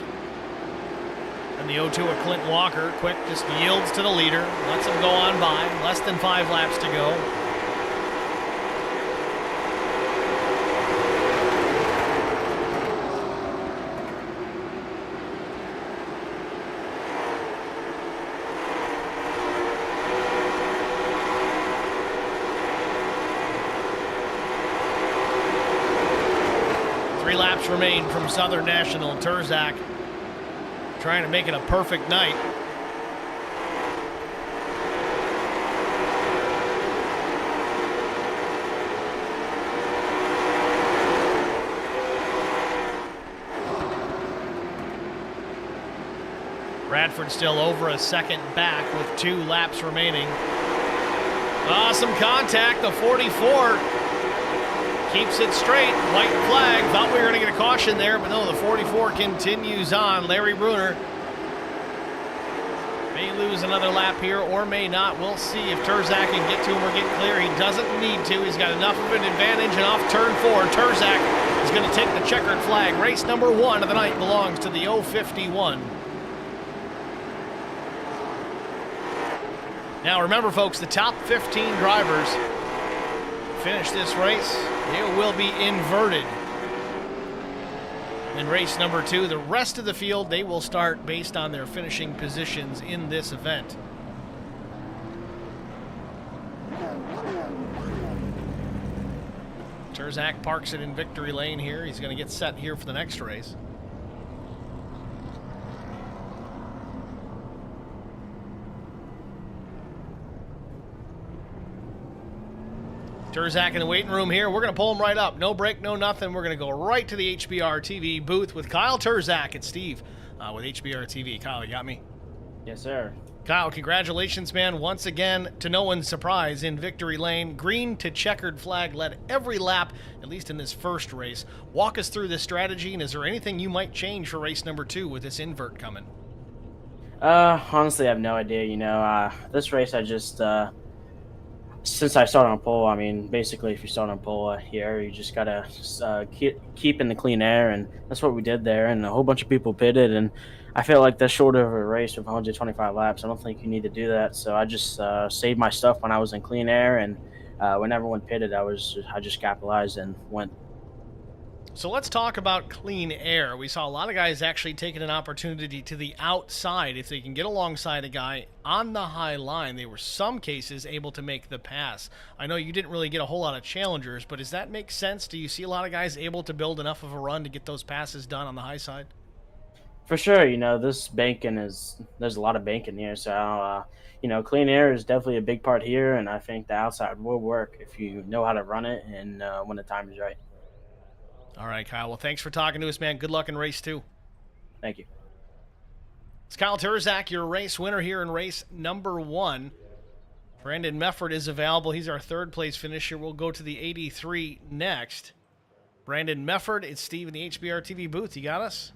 and the 0-2 of Clint Walker. Quick just yields to the leader, lets him go on by. Less than 5 laps to go. Laps remain from Southern National. Turzak trying to make it a perfect night. Bradford still over a second back with 2 laps remaining. Some contact. The 44 keeps it straight. White flag. Thought we were going to get a caution there, but no, the 44 continues on. Larry Bruner may lose another lap here or may not. We'll see if Turzak can get to him or get clear. He doesn't need to. He's got enough of an advantage, and off turn 4, Turzak is going to take the checkered flag. Race number 1 of the night belongs to the 051. Now remember, folks, the top 15 drivers finish this race, it will be inverted. In race number 2, the rest of the field, they will start based on their finishing positions in this event. Terzak parks it in victory lane here. He's going to get set here for the next race. Terzak in the waiting room here. We're going to pull him right up. No break, no nothing. We're going to go right to the HBR TV booth with Kyle Terzak and Steve with HBR TV. Kyle, you got me? Yes, sir. Kyle, congratulations, man. Once again, to no one's surprise, in victory lane, green to checkered flag led every lap, at least in this first race. Walk us through this strategy, and is there anything you might change for race number 2 with this invert coming? Honestly, I have no idea. This race, I just... Since I started on pole, I mean, basically, if you start on pole here, you just gotta keep in the clean air, and that's what we did there. And a whole bunch of people pitted, and I feel like that's short of a race with 125 laps. I don't think you need to do that. So I just saved my stuff when I was in clean air, and when everyone pitted, I just capitalized and went. So let's talk about clean air. We saw a lot of guys actually taking an opportunity to the outside. If they can get alongside a guy on the high line, they were some cases able to make the pass. I know you didn't really get a whole lot of challengers, but does that make sense? Do you see a lot of guys able to build enough of a run to get those passes done on the high side? For sure, this banking there's a lot of banking here. So, clean air is definitely a big part here, and I think the outside will work if you know how to run it and when the time is right. All right, Kyle. Well, thanks for talking to us, man. Good luck in race 2. Thank you. It's Kyle Terzak, your race winner here in race number 1. Brandon Mefford is available. He's our third-place finisher. We'll go to the 83 next. Brandon Mefford, it's Steve in the HBR TV booth. You got us?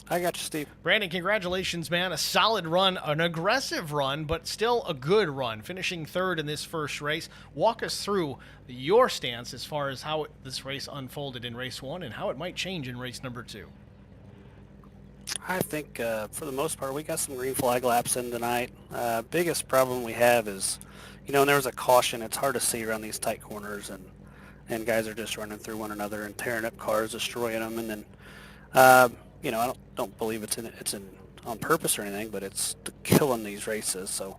I got you, Steve. Brandon, congratulations, man. A solid run, an aggressive run, but still a good run, finishing third in this first race. Walk us through your stance as far as how this race unfolded in race 1 and how it might change in race number 2. I think, for the most part, we got some green flag laps in tonight. Biggest problem we have is, when there was a caution, it's hard to see around these tight corners, and guys are just running through one another and tearing up cars, destroying them, and then... I don't believe it's on purpose or anything, but it's killing these races. So,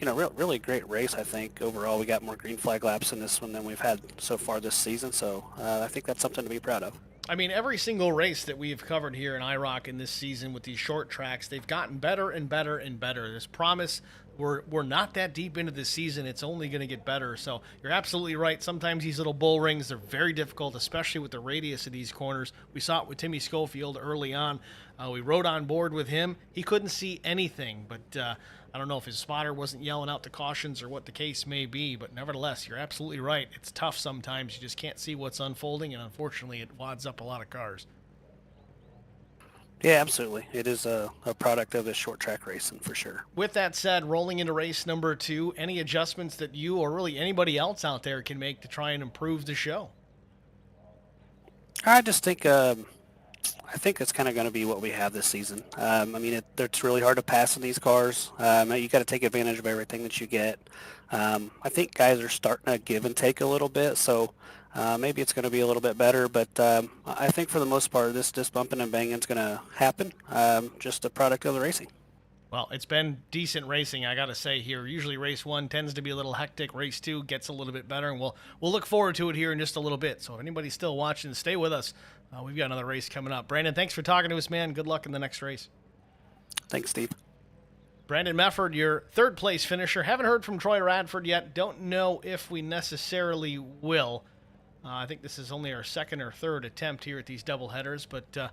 really great race, I think. Overall, we got more green flag laps in this one than we've had so far this season. So, I think that's something to be proud of. I mean, every single race that we've covered here in IROC in this season with these short tracks, they've gotten better and better and better. There's promise. We're not that deep into the season. It's only going to get better. So you're absolutely right. Sometimes these little bull rings, they're very difficult, especially with the radius of these corners. We saw it with Timmy Schofield early on. We rode on board with him. He couldn't see anything, but I don't know if his spotter wasn't yelling out the cautions or what the case may be, but nevertheless, you're absolutely right. It's tough sometimes. You just can't see what's unfolding, and unfortunately, it wads up a lot of cars. Yeah, absolutely. It is a product of this short track racing for sure. With that said, rolling into race number 2, any adjustments that you or really anybody else out there can make to try and improve the show? I just think I think it's kind of going to be what we have this season. It's really hard to pass in these cars. You got to take advantage of everything that you get. I think guys are starting to give and take a little bit, so maybe it's going to be a little bit better. But I think for the most part, this bumping and banging is going to happen. Just a product of the racing. Well, it's been decent racing, I got to say here. Usually race 1 tends to be a little hectic. Race 2 gets a little bit better, and we'll look forward to it here in just a little bit. So if anybody's still watching, stay with us. We've got another race coming up. Brandon, thanks for talking to us, man. Good luck in the next race. Thanks, Steve. Brandon Mefford, your third-place finisher. Haven't heard from Troy Radford yet. Don't know if we necessarily will. I think this is only our second or third attempt here at these doubleheaders, but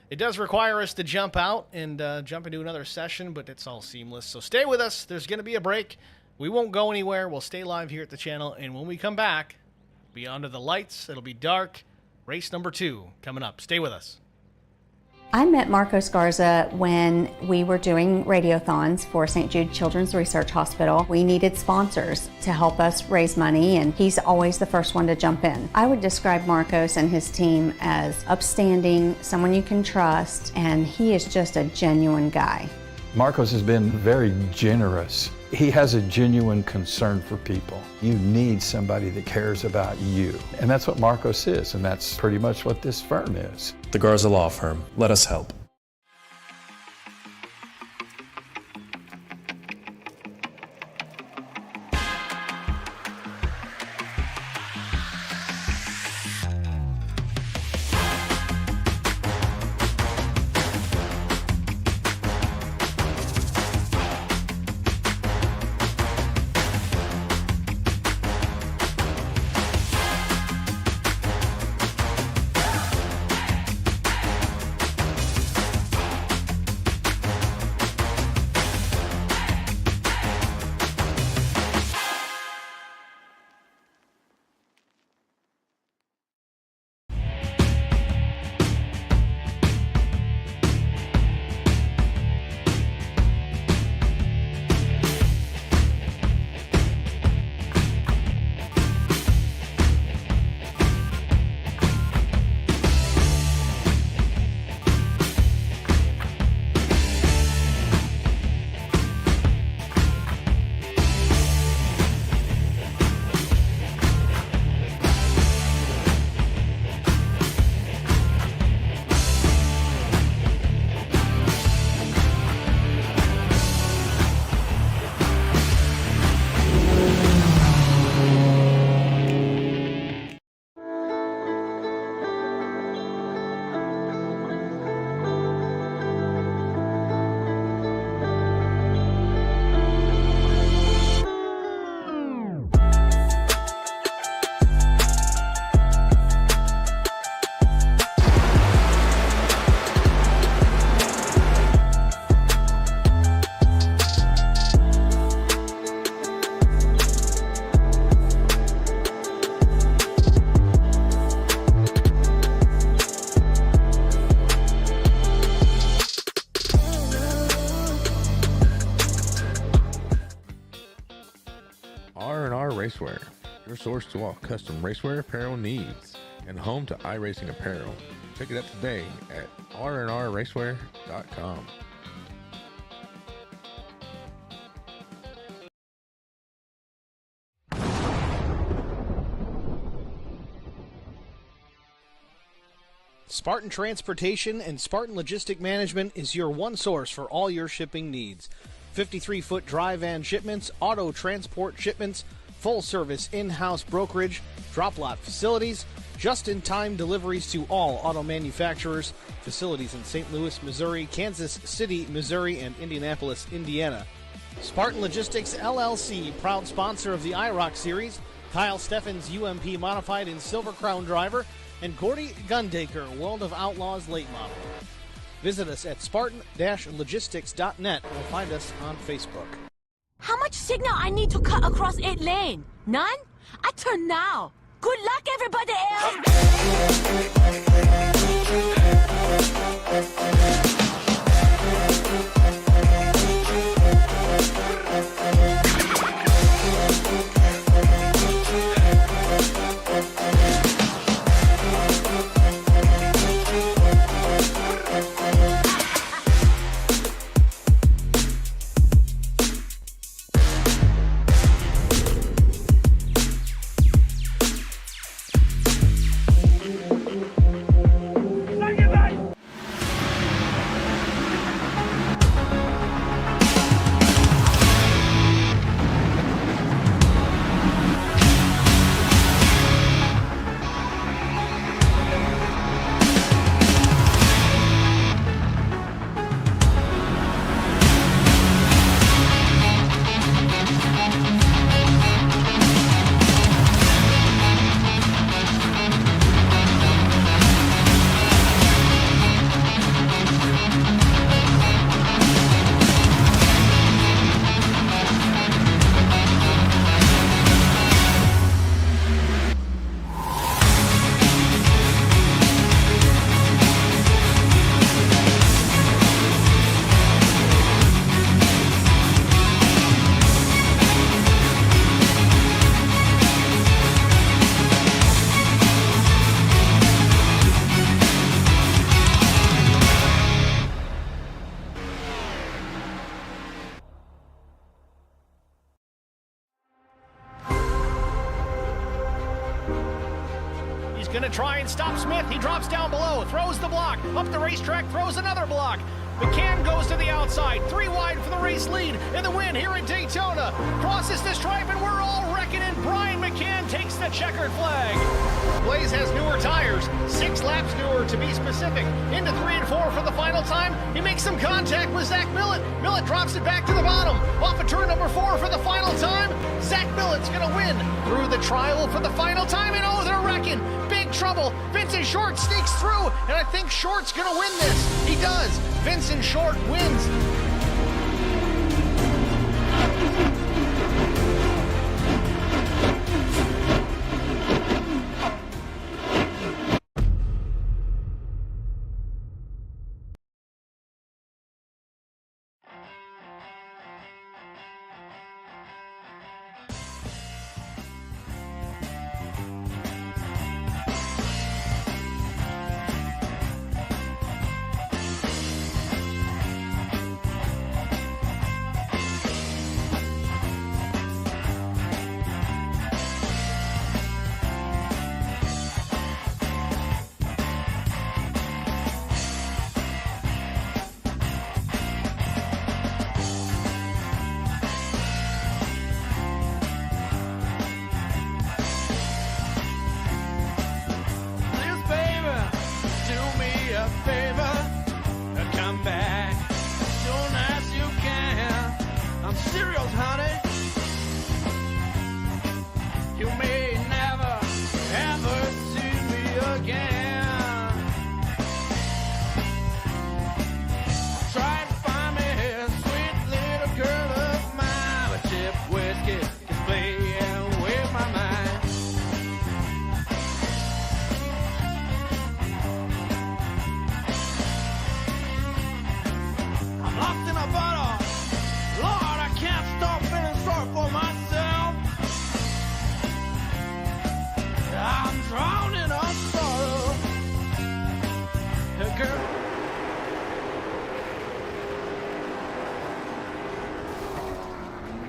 it does require us to jump out and jump into another session, but it's all seamless. So stay with us. There's going to be a break. We won't go anywhere. We'll stay live here at the channel, and when we come back, it'll be under the lights. It'll be dark. Race number 2 coming up. Stay with us. I met Marco Scarza when we were doing radiothons for St. Jude Children's Research Hospital. We needed sponsors to help us raise money, and he's always the first one to jump in. I would describe Marcos and his team as upstanding, someone you can trust, and he is just a genuine guy. Marcos has been very generous. He has a genuine concern for people. You need somebody that cares about you. And that's what Marcos is, and that's pretty much what this firm is. The Garza Law Firm. Let us help. Racewear, your source to all custom racewear apparel needs, and home to iRacing apparel. Check it out today at rnrracewear.com. Spartan Transportation and Spartan Logistic Management is your one source for all your shipping needs. 53-foot dry van shipments, auto transport shipments, full-service in-house brokerage, drop-lot facilities, just-in-time deliveries to all auto manufacturers, facilities in St. Louis, Missouri, Kansas City, Missouri, and Indianapolis, Indiana. Spartan Logistics, LLC, proud sponsor of the IROC Series, Kyle Steffens UMP Modified and Silver Crown Driver, and Gordy Gundaker, World of Outlaws Late Model. Visit us at spartan-logistics.net or find us on Facebook. How much signal I need to cut across 8 lane? None? I turn now. Good luck, everybody He's going to try and stop Smith. He drops down below, throws the block, up the racetrack, throws another block. McCann goes to the outside, 3 wide for the race lead in the win here at Daytona. Crosses the stripe and we're all reckoning. Brian McCann takes the checkered flag. Blaze has newer tires, 6 laps newer to be specific. Into 3 and 4 for the final time. He makes some contact with Zach Millett. Millett drops it back to the bottom. Off of turn number 4 for the final time. Zach Millett's gonna win through the trial for the final time, and oh, they're wrecking. Big trouble. Vincent Short sneaks through, and I think Short's gonna win this. He does. Vincent Short wins.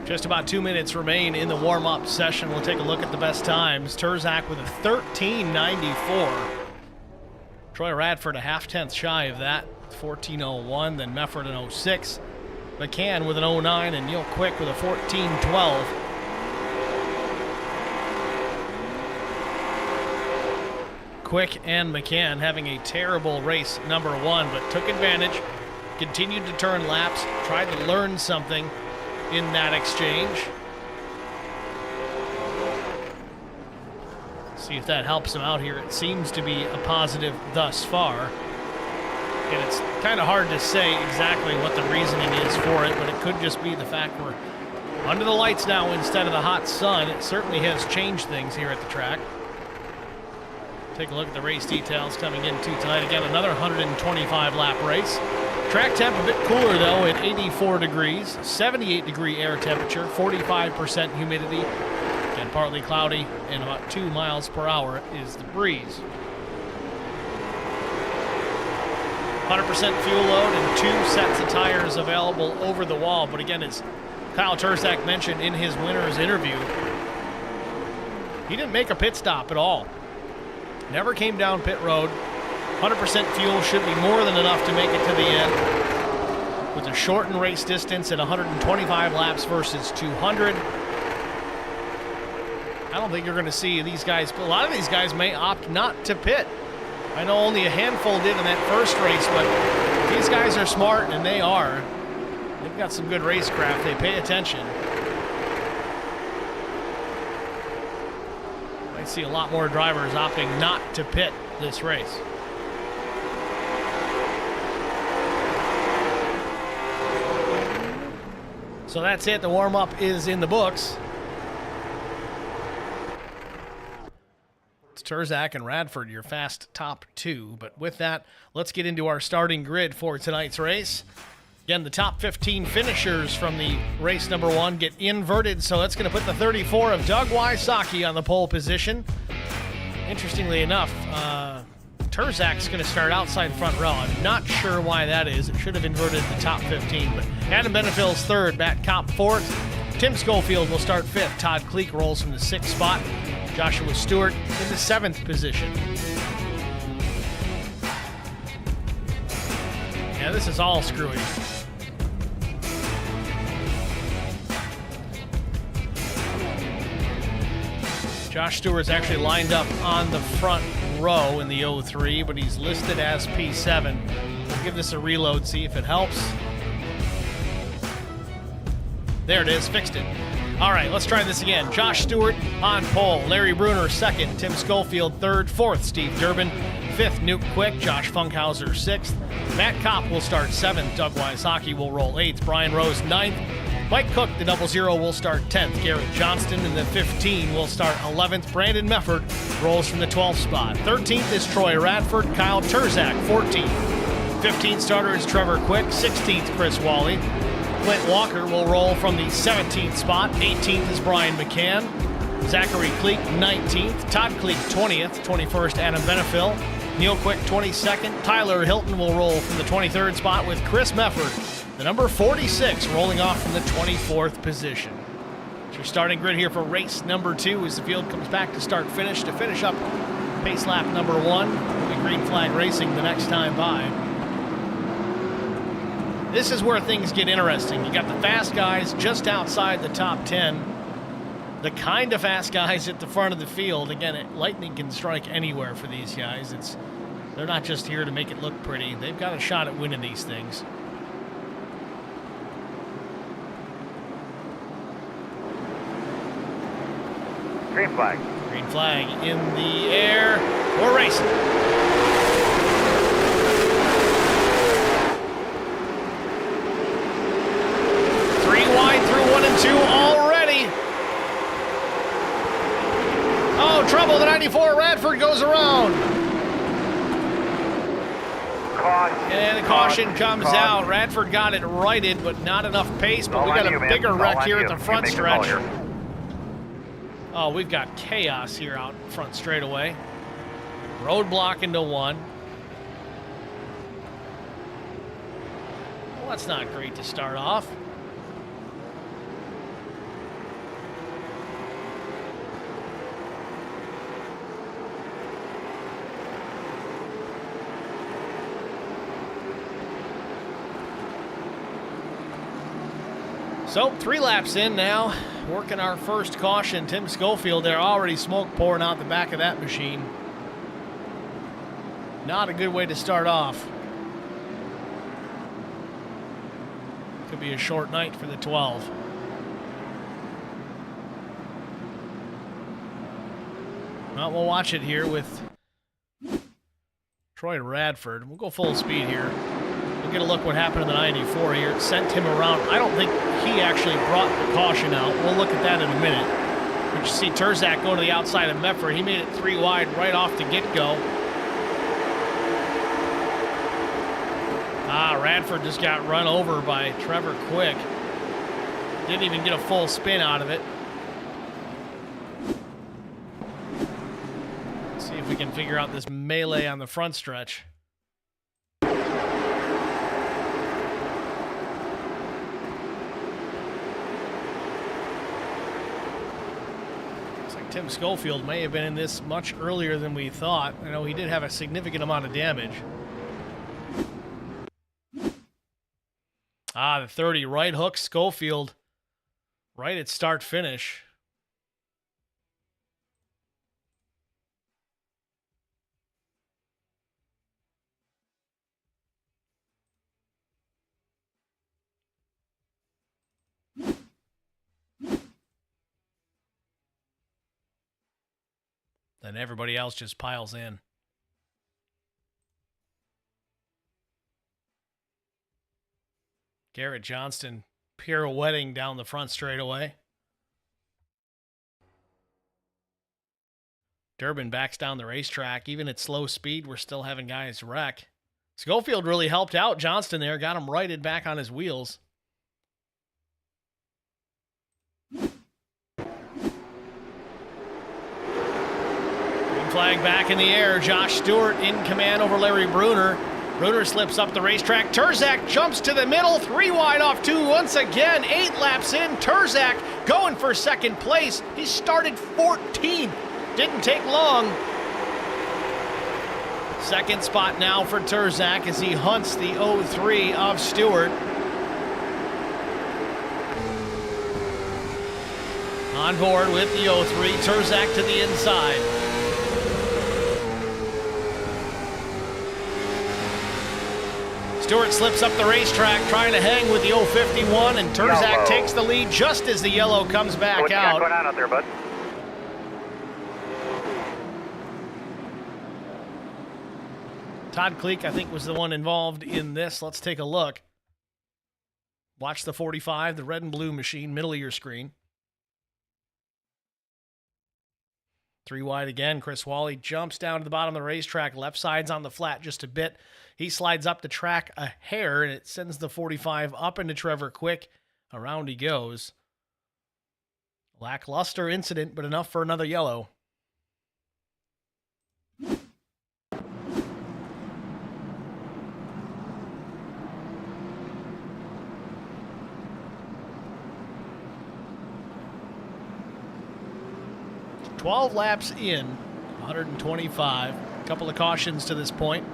Just about 2 minutes remain in the warm-up session. We'll take a look at the best times. Terzak with a 13.94. Troy Radford a half-tenth shy of that, 14.01. Then Mefford an 06. McCann with an 09, and Neil Quick with a 14.12. Quick and McCann having a terrible race number 1, but took advantage, continued to turn laps, tried to learn something in that exchange. See if that helps him out here. It seems to be a positive thus far. And it's kind of hard to say exactly what the reasoning is for it, but it could just be the fact we're under the lights now instead of the hot sun. It certainly has changed things here at the track. Take a look at the race details coming into tonight. Again, another 125 lap race. Track temp a bit cooler though at 84 degrees, 78 degree air temperature, 45% humidity, and partly cloudy, and about 2 miles per hour is the breeze. 100% fuel load and 2 sets of tires available over the wall. But again, as Kyle Terzak mentioned in his winner's interview, he didn't make a pit stop at all. Never came down pit road. 100% fuel should be more than enough to make it to the end. With a shortened race distance at 125 laps versus 200. I don't think you're going to see these guys, a lot of these guys may opt not to pit. I know only a handful did in that first race, but these guys are smart, and they are. They've got some good racecraft. They pay attention. I see a lot more drivers opting not to pit this race. So that's it. The warm-up is in the books. It's Terzak and Radford, your fast top 2. But with that, let's get into our starting grid for tonight's race. Again, the top 15 finishers from the race number 1 get inverted, so that's going to put the 34 of Doug Wysocki on the pole position. Interestingly enough, Terzak's going to start outside front row. I'm not sure why that is. It should have inverted the top 15. But Adam Benefill's 3rd, Matt Kopp 4th, Tim Schofield will start 5th. Todd Kleek rolls from the 6th spot. Joshua Stewart in the 7th position. Yeah, this is all screwy. Josh Stewart's actually lined up on the front row in the 03, but he's listed as P7. We'll give this a reload, see if it helps. There it is, fixed it. All right, let's try this again. Josh Stewart on pole, Larry Bruner 2nd, Tim Schofield 3rd, 4th, Steve Durbin 5th, Nuke Quick, Josh Funkhauser 6th, Matt Kopp will start 7th, Doug Wysocki will roll 8th, Brian Rose 9th, Mike Cook, the 00, will start 10th. Garrett Johnston in the 15 will start 11th. Brandon Mefford rolls from the 12th spot. 13th is Troy Radford. Kyle Terzak, 14th. 15th starter is Trevor Quick. 16th, Chris Wally. Clint Walker will roll from the 17th spot. 18th is Brian McCann. Zachary Kleek, 19th. Todd Kleek, 20th. 21st, Adam Benefill. Neil Quick, 22nd. Tyler Hilton will roll from the 23rd spot with Chris Mefford, the number 46, rolling off from the 24th position. It's your starting grid here for race number 2 as the field comes back to start-finish to finish up pace lap number 1. We'll be green flag racing the next time by. This is where things get interesting. You got the fast guys just outside the top 10. The kind of fast guys at the front of the field. Again, lightning can strike anywhere for these guys. They're not just here to make it look pretty. They've got a shot at winning these things. Green flag. Green flag in the air. We're racing. Three wide through 1 and 2 already. Oh, trouble. The 94 Radford goes around. Caution. And the caution comes out. Radford got it righted, but not enough pace. But we got a bigger wreck here at the front stretch. Oh, we've got chaos here out front straightaway. Roadblock into 1. Well, that's not great to start off. So, 3 laps in now. Working our first caution. Tim Schofield there, already smoke pouring out the back of that machine. Not a good way to start off. Could be a short night for the 12. Well, we'll watch it here with Troy Radford. We'll go full speed here. We'll get a look what happened in the 94 here. It sent him around. I don't think he actually brought the caution out. We'll look at that in a minute. But you see Terzak going to the outside of Mefford. He made it 3 wide right off the get-go. Radford just got run over by Trevor Quick. Didn't even get a full spin out of it. Let's see if we can figure out this melee on the front stretch. Tim Schofield may have been in this much earlier than we thought. I know he did have a significant amount of damage. The 30 right hook, Schofield right at start finish. Then everybody else just piles in. Garrett Johnston pirouetting down the front straightaway. Durbin backs down the racetrack. Even at slow speed, we're still having guys wreck. Schofield really helped out Johnston there, got him righted back on his wheels. Flag back in the air. Josh Stewart in command over Larry Bruner. Ruder slips up the racetrack. Turzak jumps to the middle. 3 wide off 2 once again. 8 laps in. Turzak going for second place. He started 14th. Didn't take long. Second spot now for Turzak as he hunts the 03 of Stewart. On board with the 03. Turzak to the inside. Stewart slips up the racetrack trying to hang with the 051, and Turzak takes the lead just as the yellow comes back What's out. going on out there, bud? Todd Kleek, I think, was the one involved in this. Let's take a look. Watch the 45, the red and blue machine, middle of your screen. 3 wide again. Chris Wally jumps down to the bottom of the racetrack. Left side's on the flat just a bit. He slides up the track a hair, and it sends the 45 up into Trevor Quick. Around he goes. Lackluster incident, but enough for another yellow. "12 laps in, 125. A couple of cautions to this point.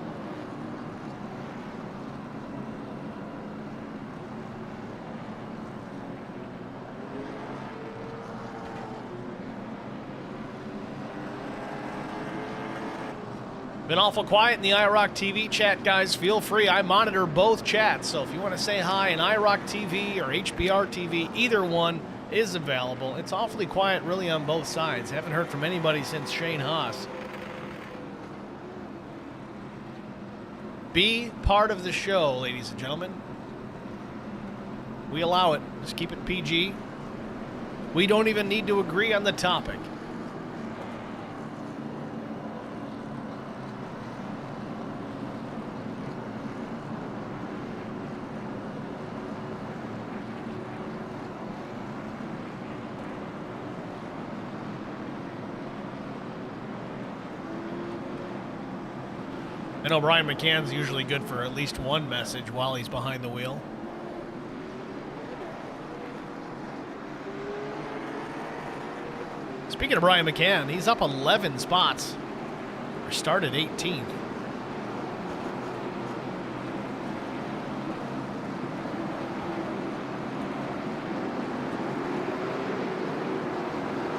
Been awful quiet in the IROC TV chat, guys. Feel free. I monitor both chats, so if you want to say hi in IROC TV or HBR TV, either one is available. It's awfully quiet, really, on both sides. Haven't heard from anybody since Shane Haas. Be part of the show, ladies and gentlemen. We allow it. Just keep it PG. We don't even need to agree on the topic. I know Brian McCann's usually good for at least one message while he's behind the wheel. Speaking of Brian McCann, he's up 11 spots. Or started 18th.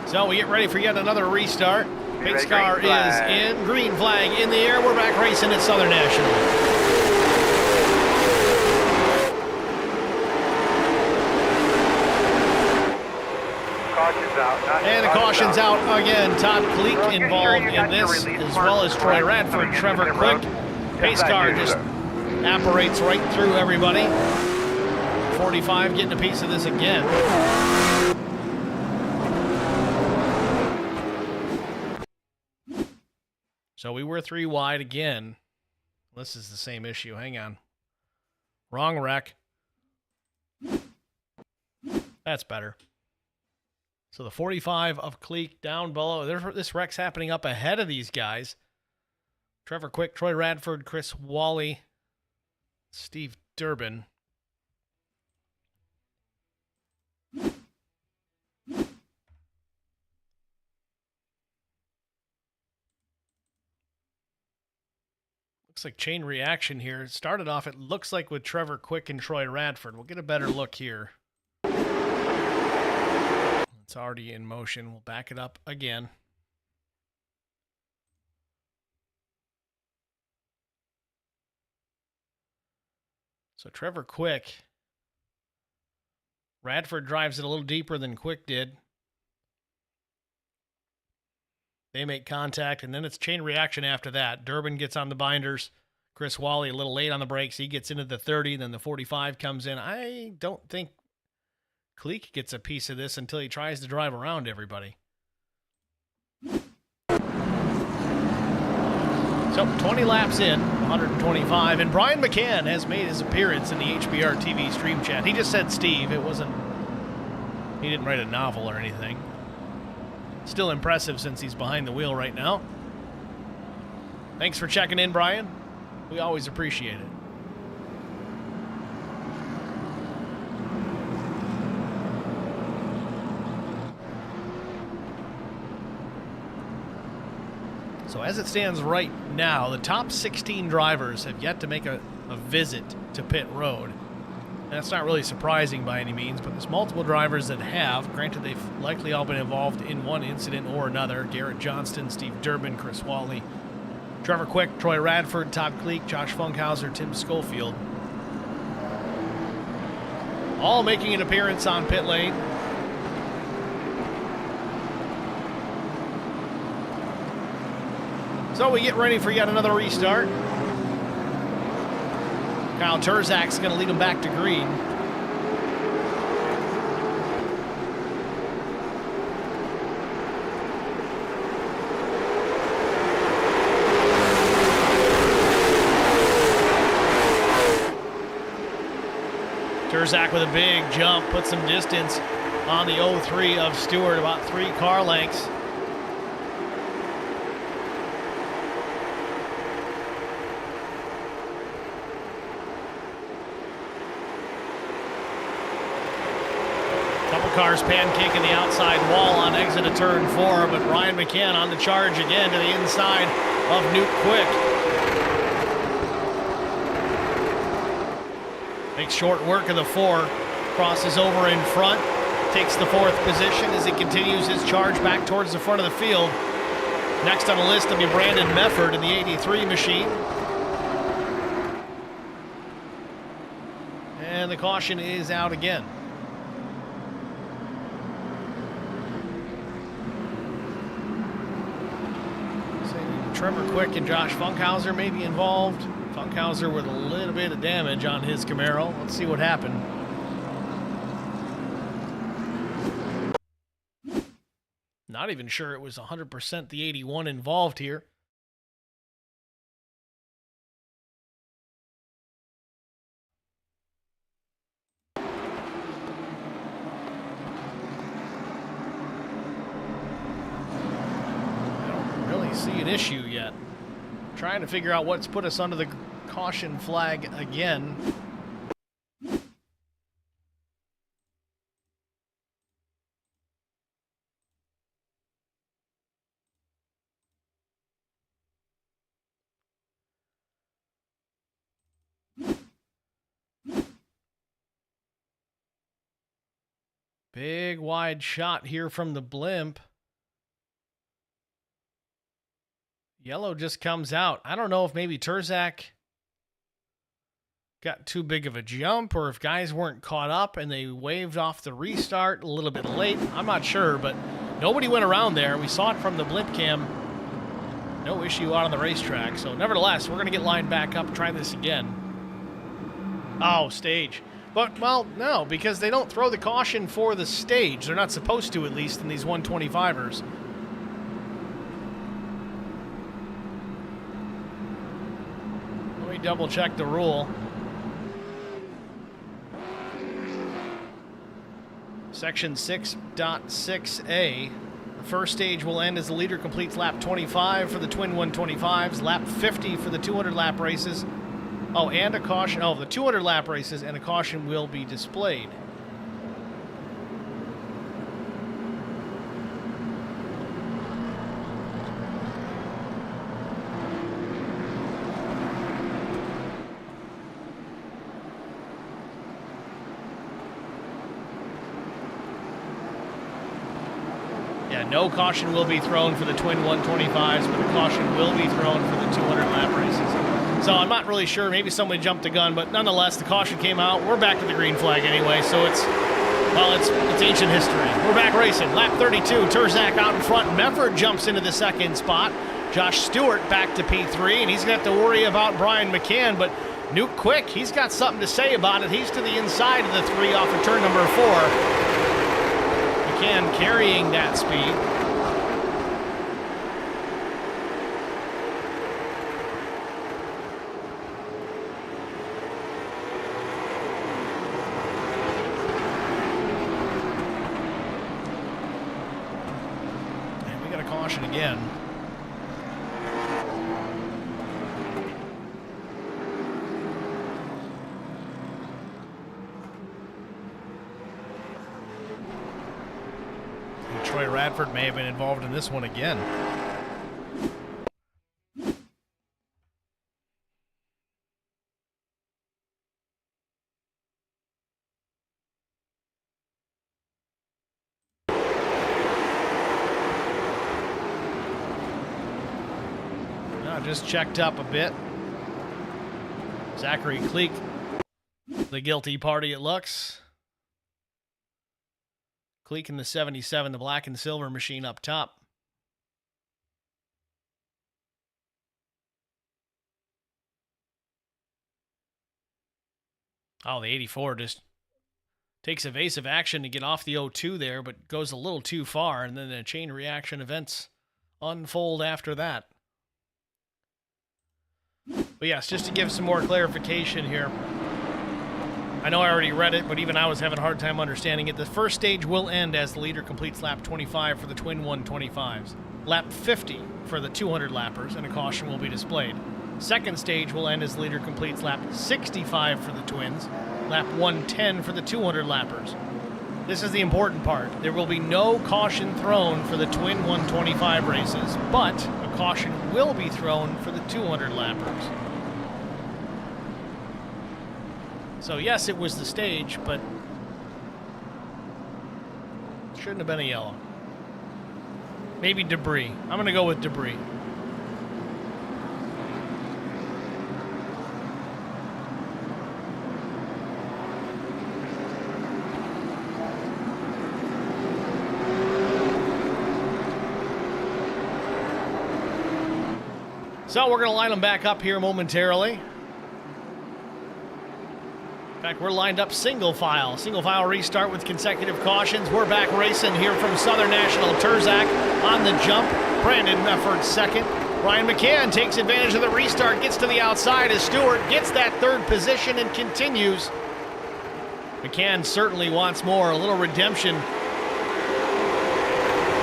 So we get ready for yet another restart. Pace car is in. Green flag in the air. We're back racing at Southern National. Caution's out. And the caution's out again. Todd Kleek involved in this, as well as Troy Radford, Trevor Quick. Pace car just apparates right through everybody. 45 getting a piece of this again. So we were 3 wide again. This is the same issue. Hang on. Wrong wreck. That's better. So the 45 of Kleek down below. This wreck's happening up ahead of these guys. Trevor Quick, Troy Radford, Chris Wally, Steve Durbin. Looks like chain reaction here. It started off, it looks like, with Trevor Quick and Troy Radford. We'll get a better look here. It's already in motion. We'll back it up again. So Trevor Quick. Radford drives it a little deeper than Quick did. They make contact, and then it's chain reaction after that. Durbin gets on the binders. Chris Wally a little late on the brakes. He gets into the 30, then the 45 comes in. I don't think Kleek gets a piece of this until he tries to drive around everybody. So 20 laps in, 125, and Brian McCann has made his appearance in the HBR TV stream chat. He just said Steve. It wasn't, he didn't write a novel or anything. Still impressive since he's behind the wheel right now. Thanks for checking in, Brian. We always appreciate it. So as it stands right now, the top 16 drivers have yet to make a visit to pit road. And that's not really surprising by any means, but there's multiple drivers that have. Granted, they've likely all been involved in one incident or another. Garrett Johnston, Steve Durbin, Chris Wally, Trevor Quick, Troy Radford, Todd Kleek, Josh Funkhauser, Tim Schofield. All making an appearance on pit lane. So we get ready for yet another restart. Kyle Terzak's going to lead him back to green. Terzak with a big jump, put some distance on the 03 of Stewart, about 3 car lengths. Cars pancaking the outside wall on exit of turn 4, but Ryan McCann on the charge again to the inside of Nuke Quick. Makes short work of the 4, crosses over in front, takes the 4th position as he continues his charge back towards the front of the field. Next on the list will be Brandon Mefford in the 83 machine. And the caution is out again. Trevor Quick and Josh Funkhauser may be involved. Funkhauser with a little bit of damage on his Camaro. Let's see what happened. Not even sure it was 100% the 81 involved here. See an issue yet. Trying to figure out what's put us under the caution flag again. Big wide shot here from the blimp. Yellow just comes out. I don't know if maybe Terzak got too big of a jump or if guys weren't caught up and they waved off the restart a little bit late. I'm not sure, but nobody went around there. We saw it from the blimp cam. No issue out on the racetrack. So nevertheless, we're going to get lined back up and try this again. Oh, stage. But, well, no, because they don't throw the caution for the stage. They're not supposed to, at least, in these 125ers. Double check the rule. Section 6.6a. The first stage will end as the leader completes lap 25 for the twin 125s, lap 50 for the 200 lap races. Oh, and a caution. Oh, the 200 lap races and a caution will be displayed. No caution will be thrown for the twin 125s, but the caution will be thrown for the 200 lap races. So I'm not really sure. Maybe somebody jumped the gun, but nonetheless, the caution came out. We're back to the green flag anyway, so it's ancient history. We're back racing. Lap 32, Terzak out in front. Mefford jumps into the second spot. Josh Stewart back to P3, and he's going to have to worry about Brian McCann, but Nuke Quick, he's got something to say about it. He's to the inside of the 3 off of turn number 4. McCann carrying that speed. And we got a caution again. Troy Radford may have been involved in this one again. Just checked up a bit. Zachary Cleek, the guilty party it looks. Cleek in the 77, the black and silver machine up top. Oh, the 84 just takes evasive action to get off the 02 there, but goes a little too far, and then the chain reaction events unfold after that. But yes, just to give some more clarification here. I know I already read it, but even I was having a hard time understanding it. The first stage will end as the leader completes lap 25 for the twin 125s. Lap 50 for the 200 lappers, and a caution will be displayed. Second stage will end as the leader completes lap 65 for the twins. Lap 110 for the 200 lappers. This is the important part. There will be no caution thrown for the twin 125 races, but a caution will be thrown for the 200 lappers. So yes, it was the stage, but shouldn't have been a yellow. Maybe debris. I'm going to go with debris. So we're going to line them back up here momentarily. In fact, we're lined up single file. Single file restart with consecutive cautions. We're back racing here from Southern National. Terzak on the jump. Brandon Mefford second. Ryan McCann takes advantage of the restart, gets to the outside as Stewart gets that third position and continues. McCann certainly wants more. A little redemption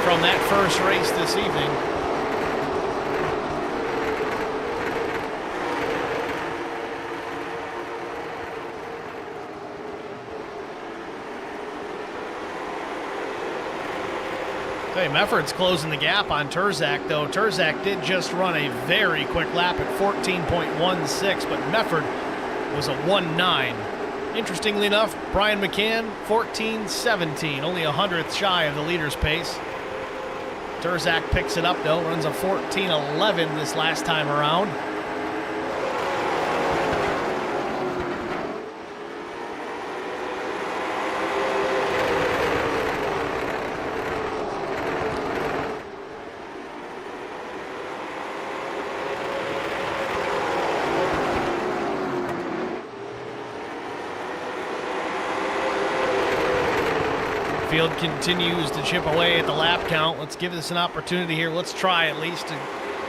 from that first race this evening. Okay, Mefford's closing the gap on Terzak, though. Terzak did just run a very quick lap at 14.16, but Mefford was a 1.9. Interestingly enough, Brian McCann, 14.17, only 100th shy of the leader's pace. Terzak picks it up, though, runs a 14.11 this last time around. Field continues to chip away at the lap count. Let's give this an opportunity here. Let's try at least to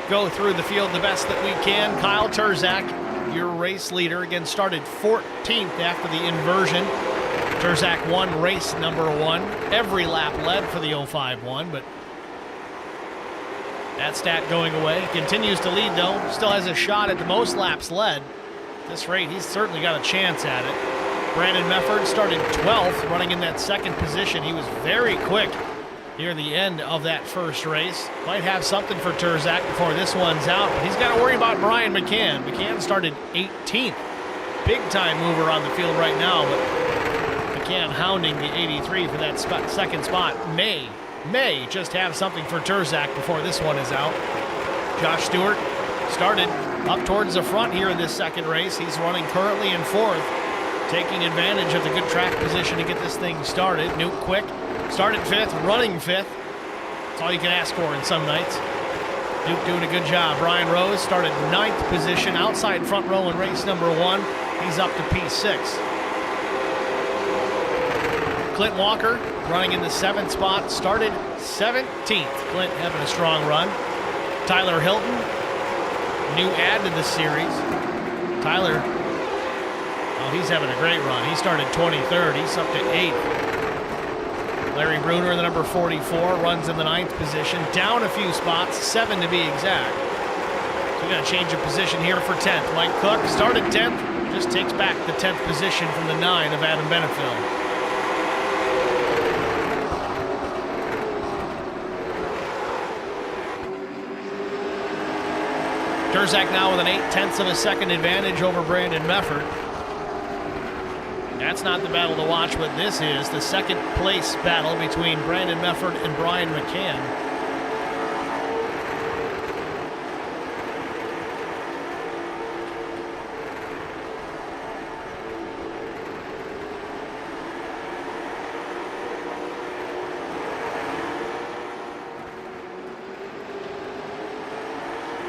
go through the field the best that we can. Kyle Terzak, your race leader, again started 14th after the inversion. Terzak won race number 1. Every lap led for the 051, but that stat going away. Continues to lead though. Still has a shot at the most laps led. At this rate, he's certainly got a chance at it. Brandon Mefford started 12th, running in that second position. He was very quick near the end of that first race. Might have something for Terzak before this one's out, but he's got to worry about Brian McCann. McCann started 18th. Big-time mover on the field right now, but McCann hounding the 83 for that second spot. May just have something for Terzak before this one is out. Josh Stewart started up towards the front here in this second race. He's running currently in 4th. Taking advantage of the good track position to get this thing started. Nuke Quick started 5th, running 5th. That's all you can ask for in some nights. Nuke doing a good job. Brian Rose started 9th position, outside front row in race number 1. He's up to P6. Clint Walker running in the 7th spot, started 17th. Clint having a strong run. Tyler Hilton, new add to the series. Tyler, he's having a great run. He started 23rd. He's up to 8th. Larry Bruner, the number 44, runs in the 9th position. Down a few spots, 7 to be exact. So we got to change of position here for 10th. Mike Cook started 10th. Just takes back the 10th position from the 9 of Adam Benefield. Turzak now with an 0.8 of a second advantage over Brandon Mefford. That's not the battle to watch, but this is the second place battle between Brandon Mefford and Brian McCann.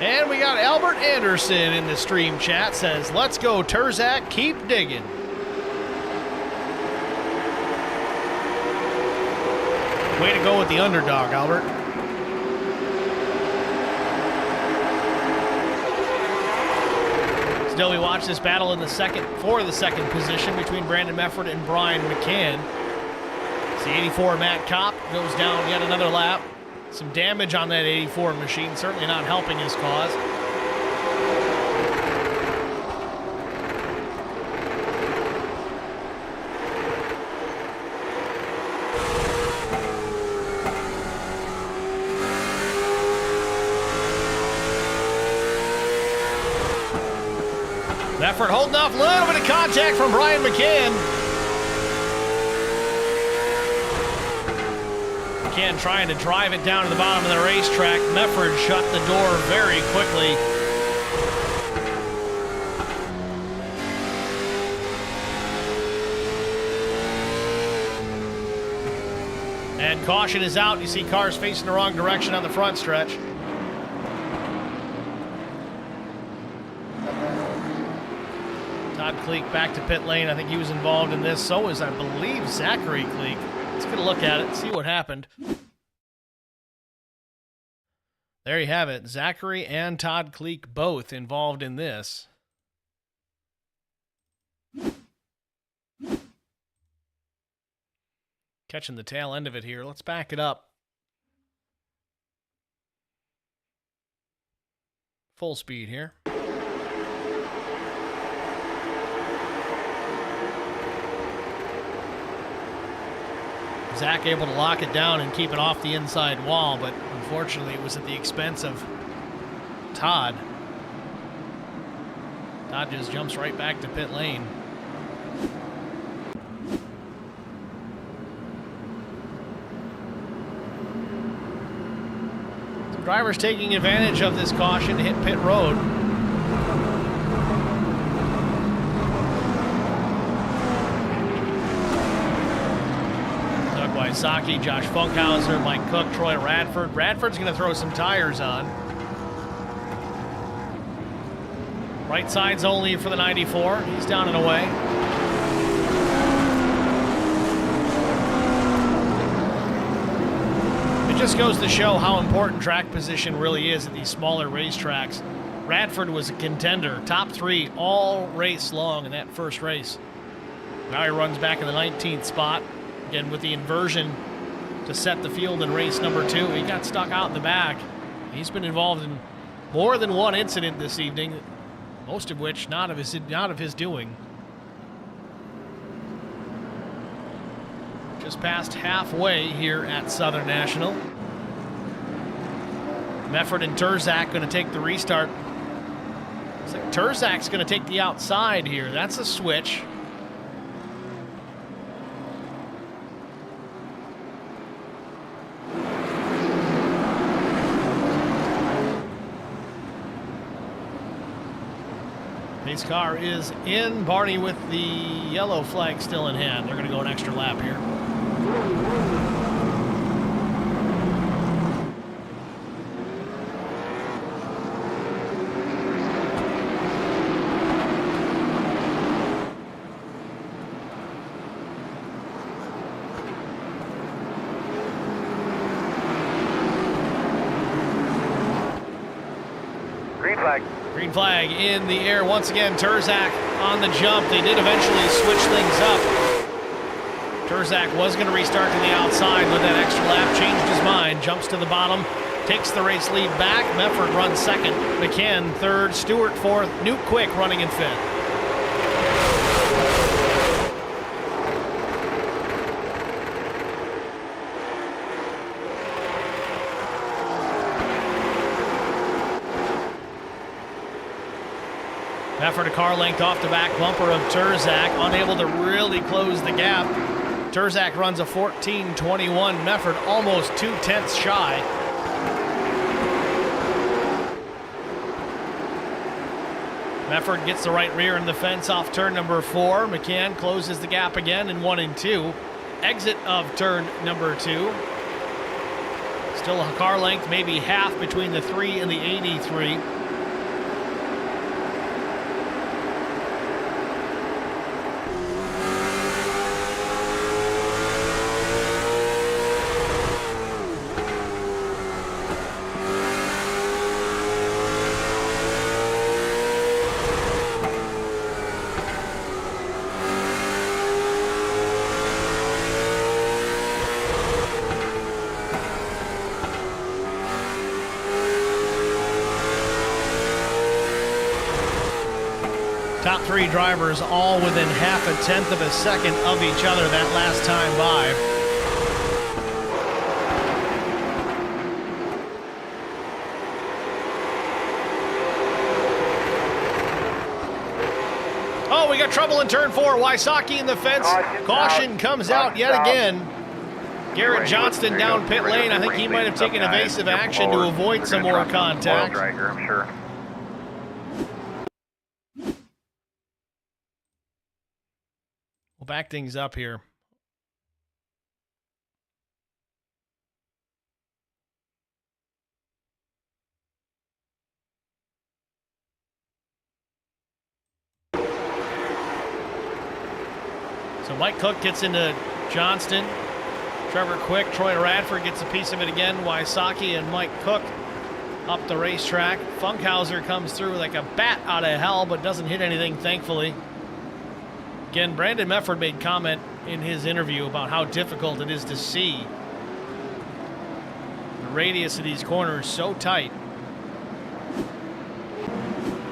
And we got Albert Anderson in the stream chat, says, let's go Turzak, keep digging. Way to go with the underdog, Albert. Still, we watch this battle in the second position between Brandon Mefford and Brian McCann. It's the 84 Matt Kopp goes down yet another lap. Some damage on that 84 machine, certainly not helping his cause. Mefford holding off, a little bit of contact from Brian McCann. McCann trying to drive it down to the bottom of the racetrack. Mefford shut the door very quickly. And caution is out. You see cars facing the wrong direction on the front stretch. Todd Kleek back to pit lane. I think he was involved in this. So is, I believe, Zachary Kleek. Let's get a look at it, see what happened. There you have it. Zachary and Todd Kleek both involved in this. Catching the tail end of it here. Let's back it up. Full speed here. Zach able to lock it down and keep it off the inside wall, but unfortunately it was at the expense of Todd. Todd just jumps right back to pit lane. Some drivers taking advantage of this caution to hit pit road. Saki, Josh Funkhauser, Mike Cook, Troy Radford. Radford's going to throw some tires on. Right side's only for the 94. He's down and away. It just goes to show how important track position really is at these smaller racetracks. Radford was a contender, top 3 all race long in that first race. Now he runs back in the 19th spot. Again, with the inversion to set the field in race number 2, he got stuck out in the back. He's been involved in more than one incident this evening, most of which not of his doing. Just past halfway here at Southern National. Mefford and Turzak going to take the restart. Looks like Turzak's going to take the outside here. That's a switch. His car is in. Barney with the yellow flag still in hand. They're going to go an extra lap here. Green flag. Green flag in the air once again. Turzak on the jump. They did eventually switch things up. Turzak was going to restart to the outside with that extra lap, changed his mind, jumps to the bottom, takes the race lead back. Mefford runs second, McCann third, Stewart fourth, Newt Quick running in fifth. Mefford a car length off the back bumper of Turzak, unable to really close the gap. Turzak runs a 14:21. Mefford almost 0.2 shy. Mefford gets the right rear in the fence off turn number 4. McCann closes the gap again in 1 and 2. Exit of turn number 2. Still a car length, maybe half between the 3 and the 83. Top 3 drivers all within 0.5 of a second of each other that last time by. Oh, we got trouble in turn 4. Wysocki in the fence. Caution comes out yet again. Garrett Johnston down pit lane. I think he might have taken evasive action to avoid some more contact. I'm sure. We'll back things up here. So Mike Cook gets into Johnston. Trevor Quick, Troy Radford gets a piece of it again. Wysocki and Mike Cook up the racetrack. Funkhauser comes through like a bat out of hell, but doesn't hit anything, thankfully. Again, Brandon Mefford made comment in his interview about how difficult it is to see. The radius of these corners so tight.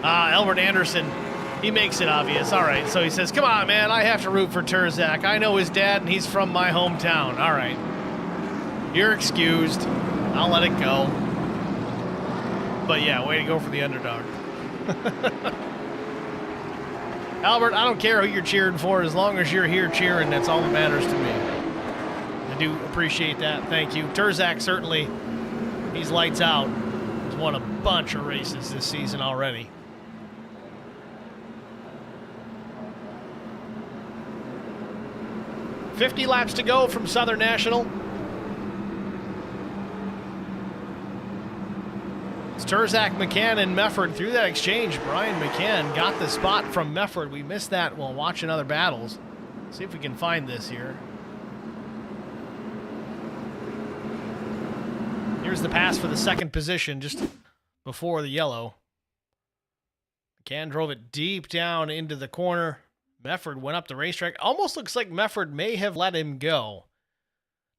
Albert Anderson, he makes it obvious. All right, so he says, come on, man, I have to root for Turzak. I know his dad, and he's from my hometown. All right. You're excused. I'll let it go. But yeah, way to go for the underdog. Albert, I don't care who you're cheering for. As long as you're here cheering, that's all that matters to me. I do appreciate that. Thank you. Turzak, certainly, he's lights out. He's won a bunch of races this season already. $50 laps to go from Southern National. It's Turzak, McCann, and Mefford. Through that exchange, Brian McCann got the spot from Mefford. We missed that while watching other battles. See if we can find this here. Here's the pass for the second position just before the yellow. McCann drove it deep down into the corner. Mefford went up the racetrack. Almost looks like Mefford may have let him go.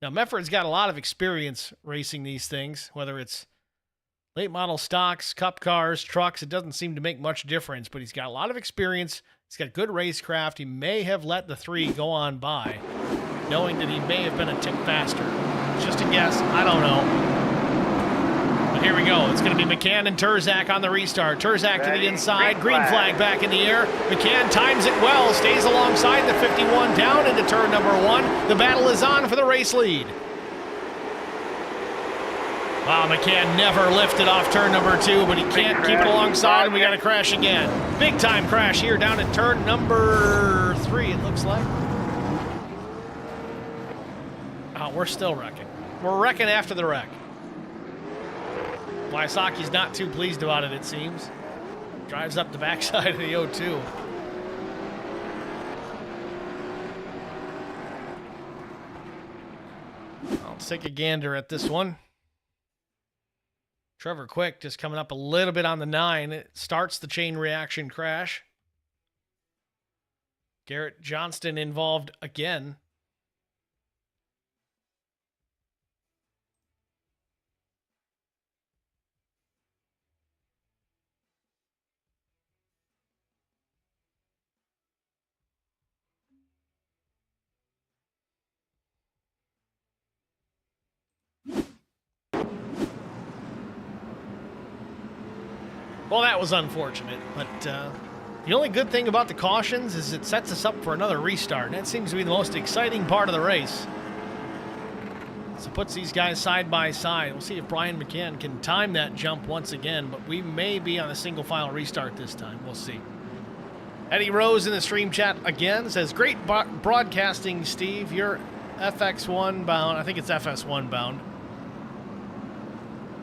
Now, Mefford's got a lot of experience racing these things, whether it's late model stocks, cup cars, trucks. It doesn't seem to make much difference, but he's got a lot of experience. He's got good racecraft. He may have let the 3 go on by, knowing that he may have been a tick faster. Just a guess. I don't know. But here we go. It's going to be McCann and Turzak on the restart. Turzak to the inside. Green flag back in the air. McCann times it well. Stays alongside the 51 down into turn number 1. The battle is on for the race lead. Wow, McCann never lifted off turn number 2, but he can't keep it alongside, and we got a crash again. Big time crash here down at turn number 3, it looks like. Oh, we're still wrecking. We're wrecking after the wreck. Wysocki's not too pleased about it, it seems. Drives up the backside of the O2. Let's take a gander at this one. Trevor Quick just coming up a little bit on the 9. It starts the chain reaction crash. Garrett Johnston involved again. Well, that was unfortunate, but The only good thing about the cautions is it sets us up for another restart, and that seems to be the most exciting part of the race. So it puts these guys side by side. We'll see if Brian McCann can time that jump once again, but we may be on a single file restart this time. We'll see. Eddie Rose in the stream chat again says, great broadcasting, Steve. You're FX1 bound. I think it's FS1 bound.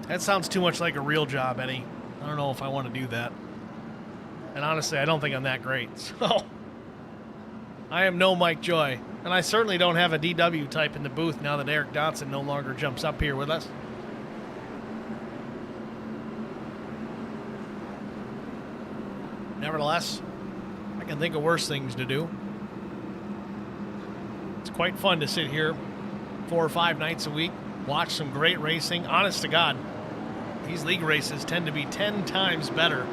That sounds too much like a real job, Eddie. I don't know if I want to do that. And honestly, I don't think I'm that great. So, I am no Mike Joy. And I certainly don't have a DW type in the booth now that Eric Dotson no longer jumps up here with us. Nevertheless, I can think of worse things to do. It's quite fun to sit here 4 or 5 nights a week, watch some great racing. Honest to God, these league races tend to be 10 times better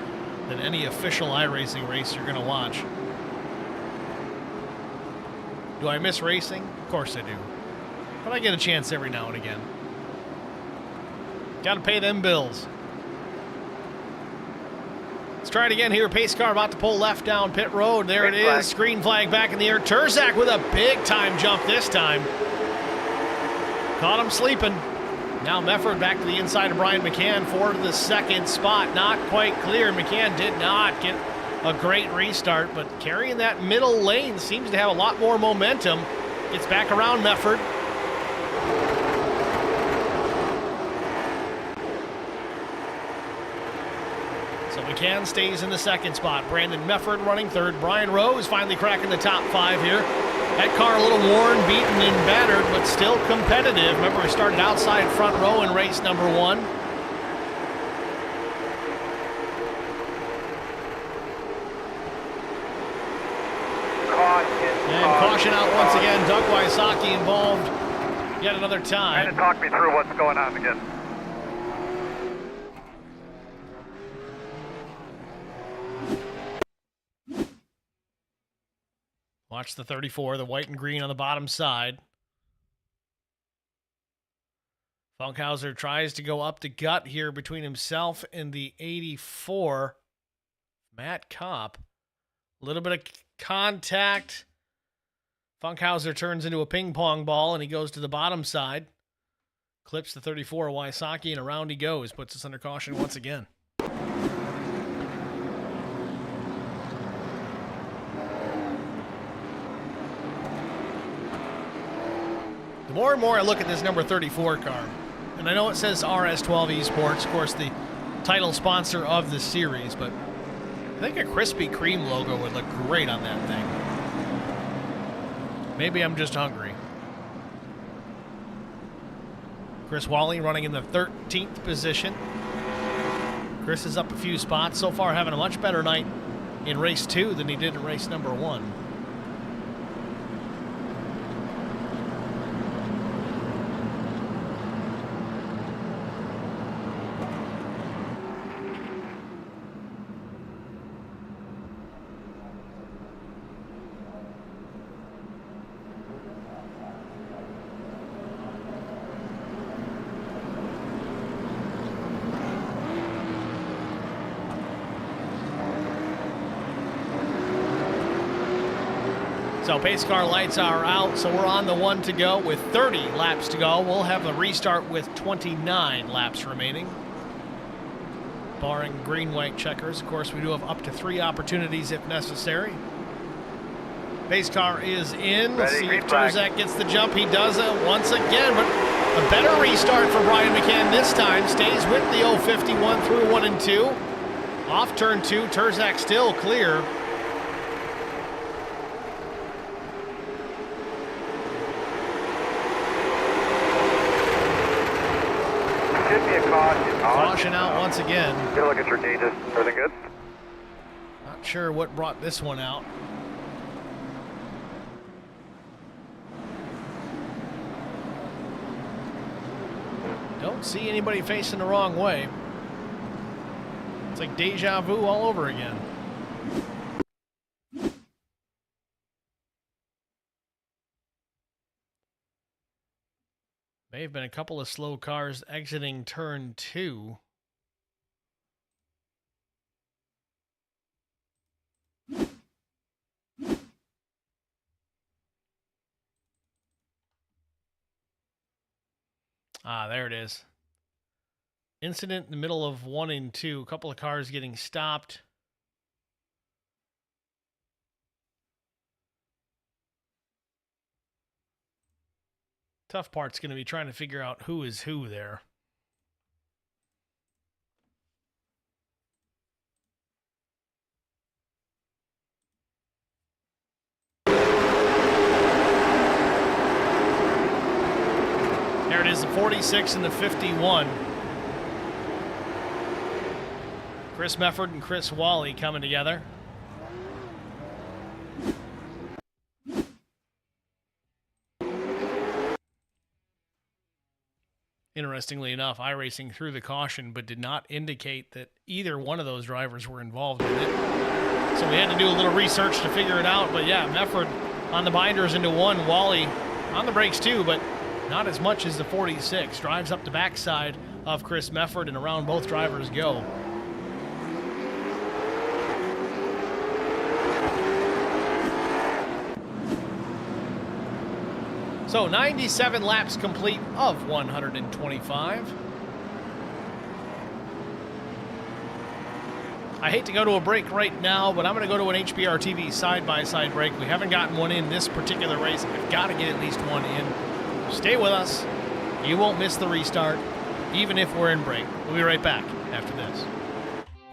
than any official iRacing race you're going to watch. Do I miss racing? Of course I do. But I get a chance every now and again. Got to pay them bills. Let's try it again here. Pace car about to pull left down pit road. There it is. Green flag back in the air. Turzak with a big time jump this time. Caught him sleeping. Now Mefford back to the inside of Brian McCann for the second spot. Not quite clear. McCann did not get a great restart, but carrying that middle lane seems to have a lot more momentum. Gets back around Mefford. So McCann stays in the second spot. Brandon Mefford running third. Brian Rose finally cracking the top 5 here. That car a little worn, beaten, and battered, but still competitive. Remember, we started outside front row in race number 1. And caution out once again. Doug Wysocki involved yet another time. Kind of talk me through what's going on again. Watch the 34, the white and green on the bottom side. Funkhauser tries to go up the gut here between himself and the 84. Matt Kopp. A little bit of contact. Funkhauser turns into a ping pong ball and he goes to the bottom side. Clips the 34 Wysocki and around he goes. Puts us under caution once again. The more and more I look at this number 34 car, and I know it says RS12 Esports, of course the title sponsor of the series, but I think a Krispy Kreme logo would look great on that thing. Maybe I'm just hungry. Chris Wally running in the 13th position. Chris is up a few spots. So far having a much better night in race 2 than he did in race number 1. So pace car lights are out, so we're on the 1 to go with 30 laps to go. We'll have a restart with 29 laps remaining. Barring green-white checkers. Of course, we do have up to 3 opportunities if necessary. Pace car is in. Let's see if Turzak gets the jump. He does it once again, but a better restart for Brian McCann this time. Stays with the 051 through 1 and 2. Off turn 2, Turzak still clear. Caution out once again. Get a look at your gauges. Everything good? Not sure what brought this one out. Don't see anybody facing the wrong way. It's like deja vu all over again. May have been a couple of slow cars exiting turn 2. There it is. Incident in the middle of 1 and 2. A couple of cars getting stopped. Tough part's going to be trying to figure out who is who there. There it is, the 46 and the 51. Chris Mefford and Chris Wally coming together. Interestingly enough, iRacing threw the caution but did not indicate that either one of those drivers were involved in it. So we had to do a little research to figure it out. But yeah, Mefford on the binders into 1, Wally on the brakes too, but not as much as the 46. Drives up the backside of Chris Mefford and around both drivers go. So 97 laps complete of 125. I hate to go to a break right now, but I'm going to go to an HBR TV side-by-side break. We haven't gotten one in this particular race. I've got to get at least one in. Stay with us. You won't miss the restart, even if we're in break. We'll be right back after this.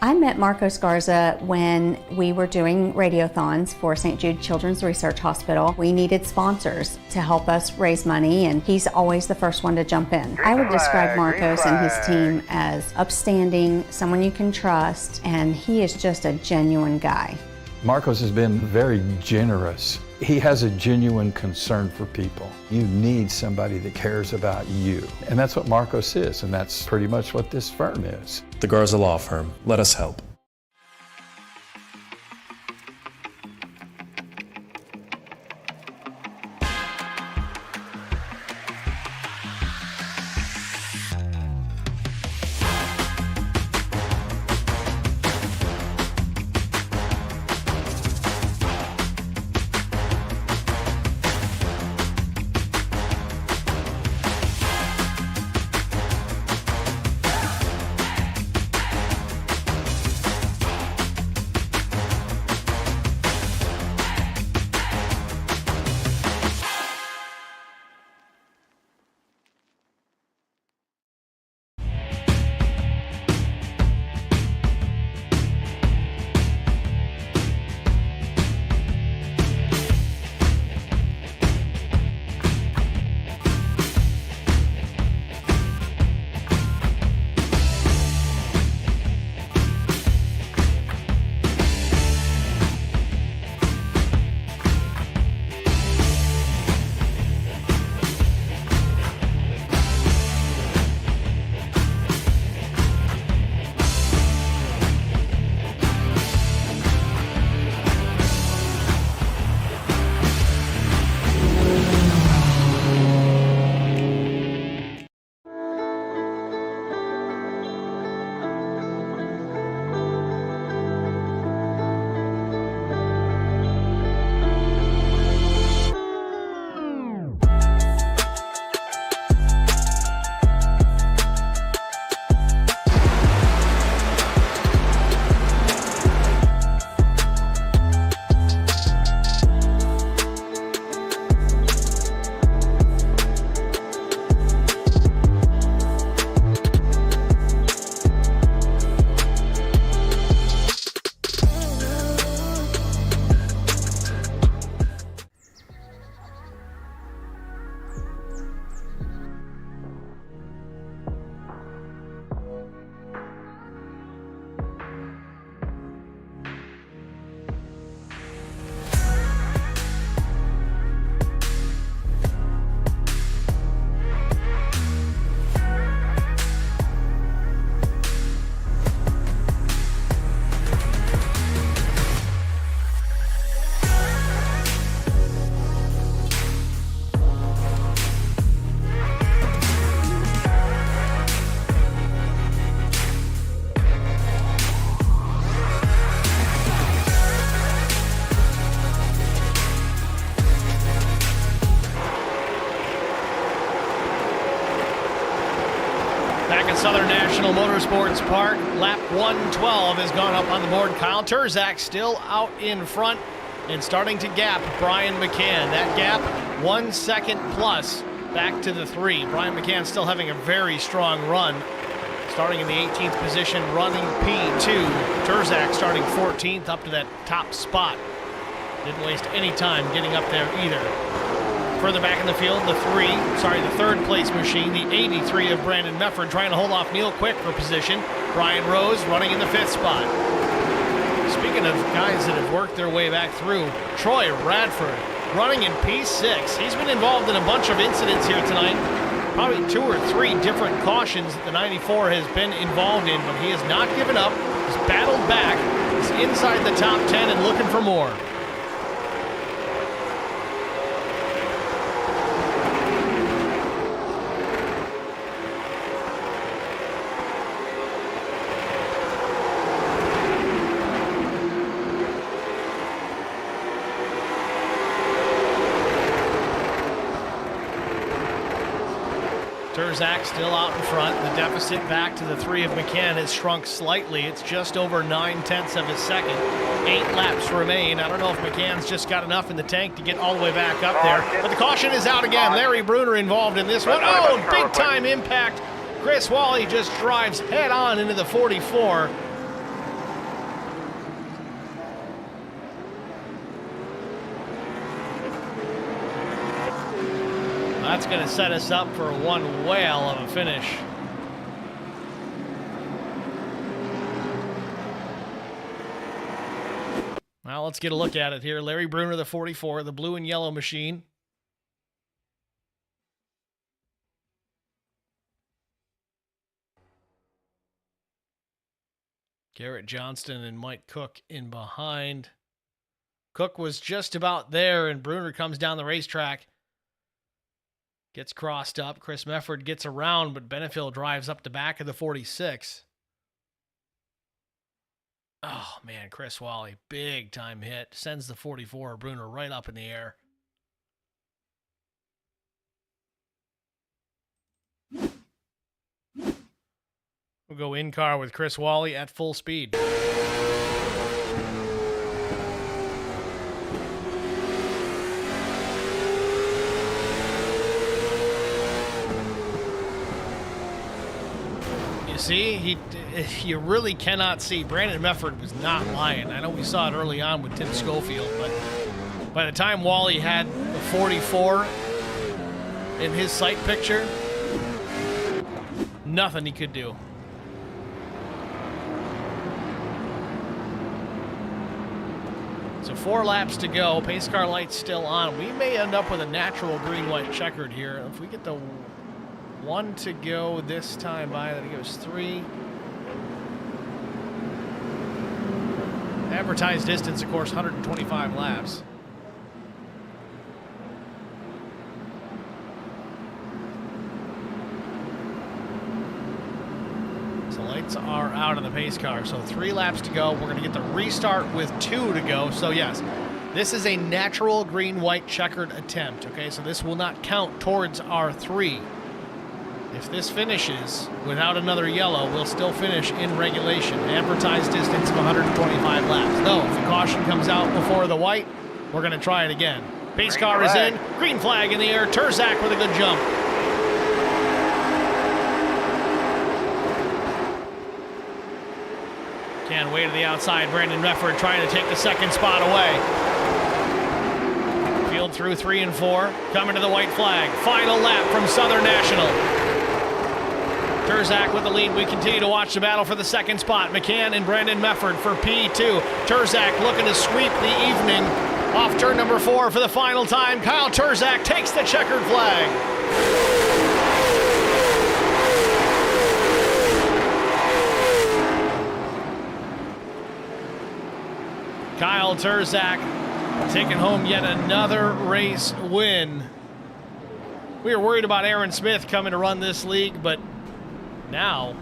I met Marco Scarza when we were doing radiothons for St. Jude Children's Research Hospital. We needed sponsors to help us raise money, and he's always the first one to jump in. I would describe Marcos and his team as upstanding, someone you can trust, and he is just a genuine guy. Marcos has been very generous. He has a genuine concern for people. You need somebody that cares about you. And that's what Marcos is, and that's pretty much what this firm is. The Garza Law Firm. Let us help. Southern National Motorsports Park. Lap 112 has gone up on the board. Kyle Turzak still out in front and starting to gap Brian McCann. That gap, 1 second plus back to the 3. Brian McCann still having a very strong run. Starting in the 18th position, running P2. Turzak starting 14th up to that top spot. Didn't waste any time getting up there either. Further back in the field, the third place machine, the 83 of Brandon Mefford, trying to hold off Neil Quick for position. Brian Rose running in the 5th spot. Speaking of guys that have worked their way back through, Troy Radford running in P6. He's been involved in a bunch of incidents here tonight. Probably 2 or 3 different cautions that the 94 has been involved in, but he has not given up. He's battled back. He's inside the top 10 and looking for more. Turzak still out in front. The deficit back to the 3 of McCann has shrunk slightly. It's just over 9/10 of a second. 8 laps remain. I don't know if McCann's just got enough in the tank to get all the way back up there. But the caution is out again. Larry Bruner involved in this one. Oh, big time impact. Chris Wally just drives head on into the 44. That's going to set us up for one whale of a finish. Well, let's get a look at it here. Larry Bruner, the 44, the blue and yellow machine. Garrett Johnston and Mike Cook in behind. Cook was just about there, and Bruner comes down the racetrack. Gets crossed up. Chris Mefford gets around, but Benefield drives up the back of the 46. Oh, man, Chris Wally, big time hit. Sends the 44, Bruner, right up in the air. We'll go in car with Chris Wally at full speed. See, you really cannot see. Brandon Mefford was not lying. I know we saw it early on with Tim Schofield, but by the time Wally had the 44 in his sight picture, nothing he could do. So 4 laps to go. Pace car lights still on. We may end up with a natural green-white checkered here. If we get the 1 to go this time by, then it goes 3. Advertised distance, of course, 125 laps. So lights are out on the pace car. So 3 laps to go. We're going to get the restart with 2 to go. So yes, this is a natural green-white checkered attempt. Okay, so this will not count towards our 3. If this finishes without another yellow, we'll still finish in regulation. Advertised distance of 125 laps. Though, if the caution comes out before the white, we're going to try it again. Pace car is in. Green flag in the air. Turzak with a good jump. Can way to the outside. Brandon Mefford trying to take the second spot away. Field through 3 and 4. Coming to the white flag. Final lap from Southern National. Turzak with the lead. We continue to watch the battle for the second spot. McCann and Brandon Mefford for P2. Turzak looking to sweep the evening off turn number 4 for the final time. Kyle Turzak takes the checkered flag. Kyle Turzak taking home yet another race win. We were worried about Aaron Smith coming to run this league, but now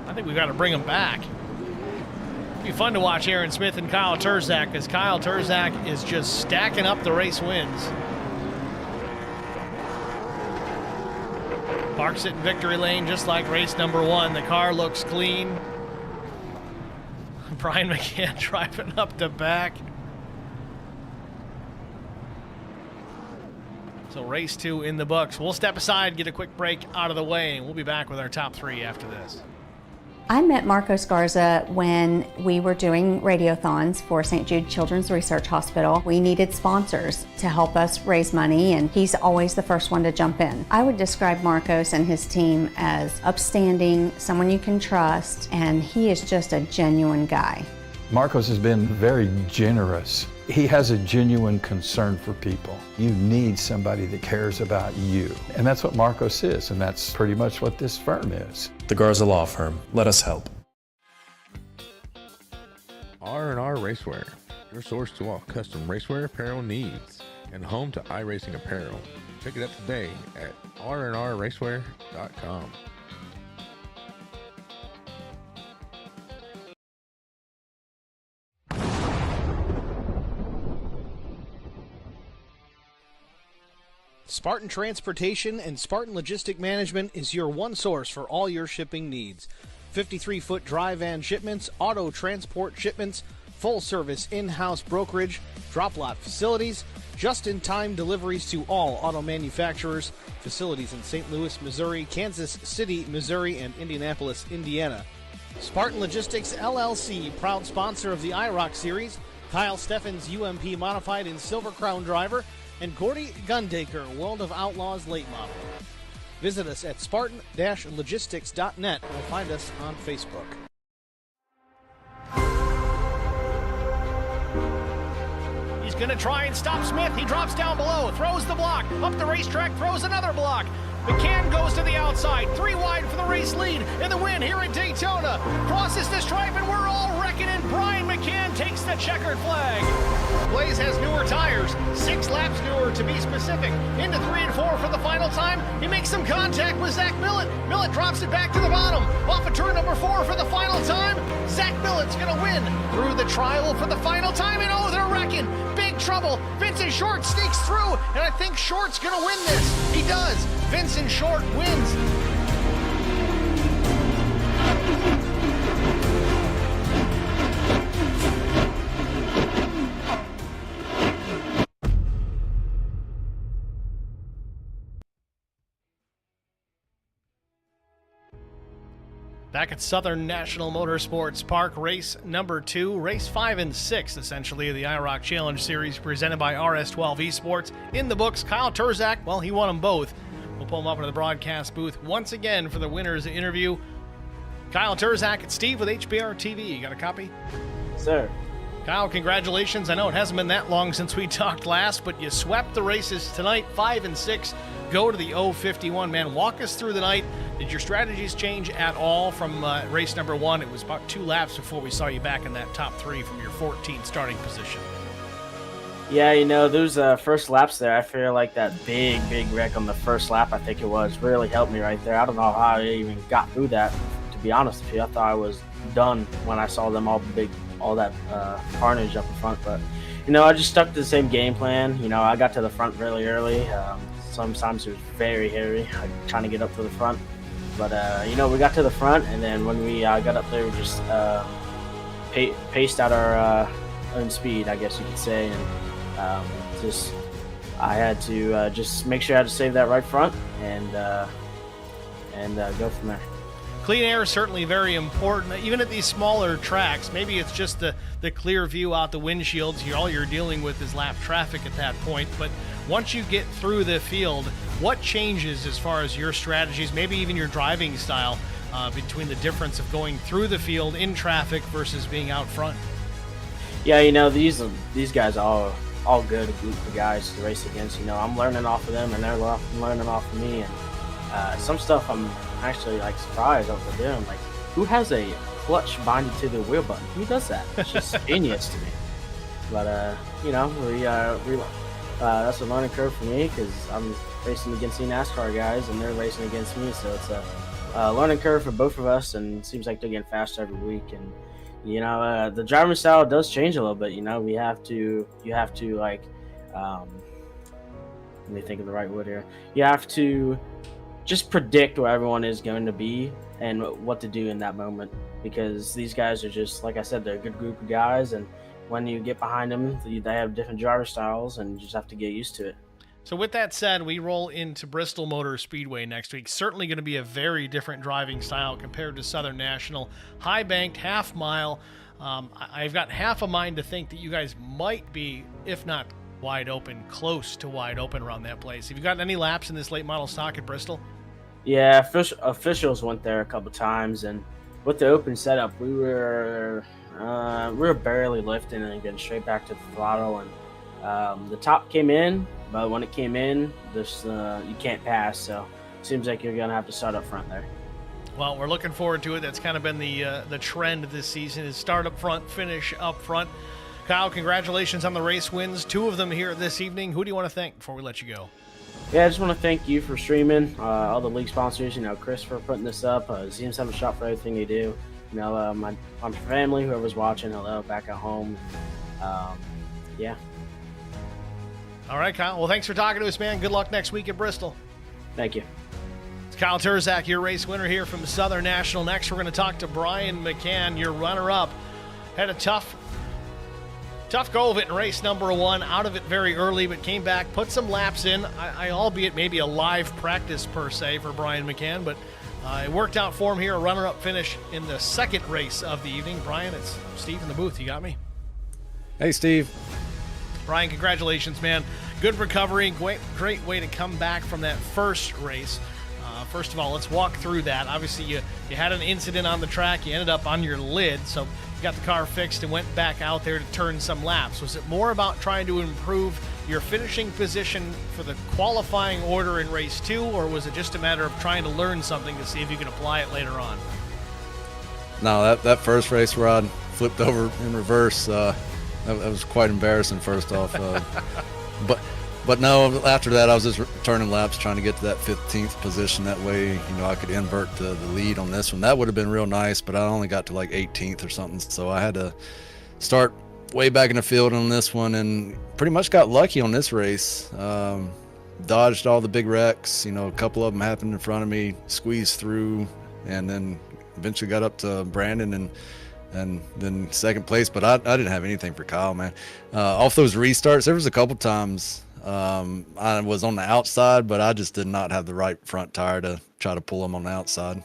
I think we've got to bring him back. It'd be fun to watch Aaron Smith and Kyle Turzak, because Kyle Turzak is just stacking up the race wins. Parks it in victory lane just like race number 1. The car looks clean. Brian McCann driving up the back. So race 2 in the books. We'll step aside, get a quick break out of the way, and we'll be back with our top 3 after this. I met Marco Scarza when we were doing radiothons for St. Jude Children's Research Hospital. We needed sponsors to help us raise money, and he's always the first one to jump in. I would describe Marcos and his team as upstanding, someone you can trust, and he is just a genuine guy. Marcos has been very generous. He has a genuine concern for people. You need somebody that cares about you. And that's what Marcos is, and that's pretty much what this firm is. The Garza Law Firm. Let us help. R&R Racewear, your source to all custom racewear apparel needs, and home to iRacing apparel. Check it out today at rnrracewear.com. Spartan Transportation and Spartan Logistic Management is your one source for all your shipping needs. 53-foot dry van shipments, auto transport shipments, full-service in-house brokerage, drop lot facilities, just-in-time deliveries to all auto manufacturers, facilities in St. Louis, Missouri, Kansas City, Missouri, and Indianapolis, Indiana. Spartan Logistics LLC, proud sponsor of the IROC Series, Kyle Steffens UMP Modified and Silver Crown Driver, and Gordy Gundaker, World of Outlaws late model. Visit us at spartan-logistics.net or find us on Facebook. He's going to try and stop Smith. He drops down below, throws the block, up the racetrack, throws another block. McCann goes to the outside, 3 wide for the race lead in the win here at Daytona. Crosses the stripe and we're all reckoning. Brian McCann takes the checkered flag. Blaze has newer tires, 6 laps newer to be specific. Into 3 and 4 for the final time. He makes some contact with Zach Millett. Millett drops it back to the bottom. Off of turn number 4 for the final time. Zach Millett's going to win through the trial for the final time. And oh, they're wrecking. Big trouble. Vincent Short sneaks through, and I think Short's going to win this. He does. Vincent Short wins. Back at Southern National Motorsports Park, race number 2, race 5 and 6, essentially, of the IROC Challenge Series presented by RS12 Esports. In the books, Kyle Turzak, well, he won them both. We'll pull him up into the broadcast booth once again for the winner's interview. Kyle Turzak and Steve with HBR TV. You got a copy? Sir. Kyle, congratulations. I know it hasn't been that long since we talked last, but you swept the races tonight, 5 and 6. Go to the 051. Man, walk us through the night. Did your strategies change at all from race number 1? It was about 2 laps before we saw you back in that top 3 from your 14th starting position. Yeah, you know, those first laps there, I feel like that big wreck on the first lap, I think it was, really helped me right there. I don't know how I even got through that, to be honest with you. I thought I was done when I saw them all that carnage up in front. But, you know, I just stuck to the same game plan. You know, I got to the front really early. Sometimes it was very hairy, trying to get up to the front. But, you know, we got to the front, and then when we got up there, we just paced out our own speed, I guess you could say. And I had to just make sure I had to save that right front and go from there. Clean air is certainly very important, even at these smaller tracks. Maybe it's just the clear view out the windshields. All you're dealing with is lap traffic at that point. But once you get through the field, what changes as far as your strategies, maybe even your driving style, between the difference of going through the field in traffic versus being out front? Yeah, you know, these guys are all good group of guys to race against. You know, I'm learning off of them, and they're learning off of me. And some stuff I'm actually like surprised over them. Like, who has a clutch binded to the wheel button? Who does that? It's just genius to me. But you know, we that's a learning curve for me because I'm racing against the NASCAR guys, and they're racing against me. So it's a learning curve for both of us, and it seems like they're getting faster every week. And you know, the driving style does change a little bit. You know, you have to like, let me think of the right word here. You have to just predict where everyone is going to be and what to do in that moment, because these guys are just, like I said, they're a good group of guys, and when you get behind them, they have different driver styles, and you just have to get used to it. So with that said, we roll into Bristol Motor Speedway next week. Certainly going to be a very different driving style compared to Southern National. High banked, half mile. I've got half a mind to think that you guys might be, if not wide open, close to wide open around that place. Have you gotten any laps in this late model stock at Bristol? Yeah, officials went there a couple times, and with the open setup, we were barely lifting and getting straight back to the throttle, and the top came in, but when it came in, this you can't pass, so it seems like you're gonna have to start up front there. Well, we're looking forward to it. That's kind of been the trend this season, is start up front, finish up front. Kyle, congratulations on the race wins, 2 of them here this evening. Who do you want to thank before we let you go? Yeah, I just want to thank you for streaming, all the league sponsors, Chris for putting this up, ZM7 Shop for everything they do, my family, whoever's watching, hello, back at home. Yeah. All right, Kyle. Well, thanks for talking to us, man. Good luck next week at Bristol. Thank you. It's Kyle Turzak, your race winner here from Southern National. Next, we're going to talk to Brian McCann, your runner-up. Had a tough go of it in race number 1, out of it very early, but came back, put some laps in, albeit maybe a live practice per se for Brian McCann, but it worked out for him here, a runner-up finish in the second race of the evening. Brian, it's Steve in the booth. You got me? Hey, Steve. Brian, congratulations, man. Good recovery, great way to come back from that first race. First of all, let's walk through that. Obviously, you had an incident on the track. You ended up on your lid, so you got the car fixed and went back out there to turn some laps. Was it more about trying to improve your finishing position for the qualifying order in race 2, or was it just a matter of trying to learn something to see if you can apply it later on? No, that first race where I flipped over in reverse, that was quite embarrassing, first off. But no, after that, I was just turning laps, trying to get to that 15th position. That way, I could invert the lead on this one. That would have been real nice, but I only got to like 18th or something. So I had to start way back in the field on this one, and pretty much got lucky on this race. Dodged all the big wrecks. A couple of them happened in front of me, squeezed through, and then eventually got up to Brandon and then second place. But I didn't have anything for Kyle, man. Off those restarts, there was a couple times I was on the outside, but I just did not have the right front tire to try to pull him on the outside.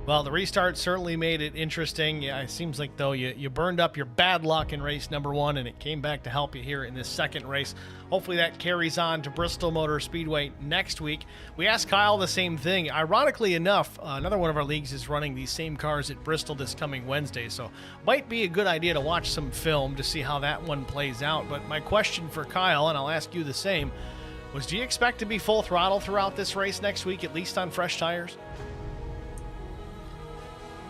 Well, the restart certainly made it interesting. Yeah, it seems like, though, you burned up your bad luck in race number 1, and it came back to help you here in this second race. Hopefully that carries on to Bristol Motor Speedway next week. We asked Kyle the same thing. Ironically enough, another one of our leagues is running these same cars at Bristol this coming Wednesday, so might be a good idea to watch some film to see how that one plays out. But my question for Kyle, and I'll ask you the same, was do you expect to be full throttle throughout this race next week, at least on fresh tires?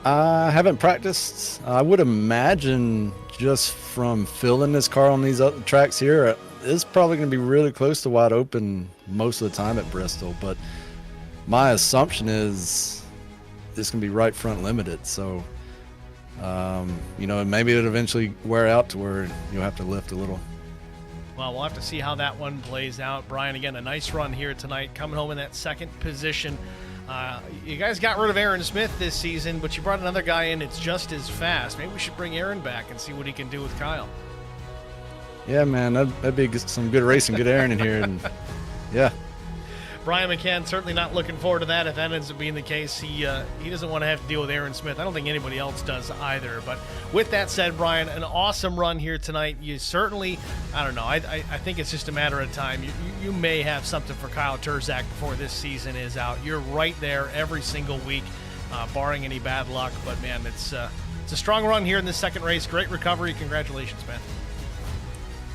I haven't practiced. I would imagine just from filling this car on these other tracks here, it's probably going to be really close to wide open most of the time at Bristol. But my assumption is it's going to be right front limited. So, maybe it'll eventually wear out to where you'll have to lift a little. Well, we'll have to see how that one plays out. Brian, again, a nice run here tonight, coming home in that second position. You guys got rid of Aaron Smith this season, but you brought another guy in that's just as fast. Maybe we should bring Aaron back and see what he can do with Kyle. Yeah, man, that'd be some good racing, good Aaron in here. And yeah. Brian McCann certainly not looking forward to that. If that ends up being the case, he doesn't want to have to deal with Aaron Smith. I don't think anybody else does either. But with that said, Brian, an awesome run here tonight. You certainly, I don't know, I think it's just a matter of time. You may have something for Kyle Turzak before this season is out. You're right there every single week, barring any bad luck. But, man, it's a strong run here in this second race. Great recovery. Congratulations, man.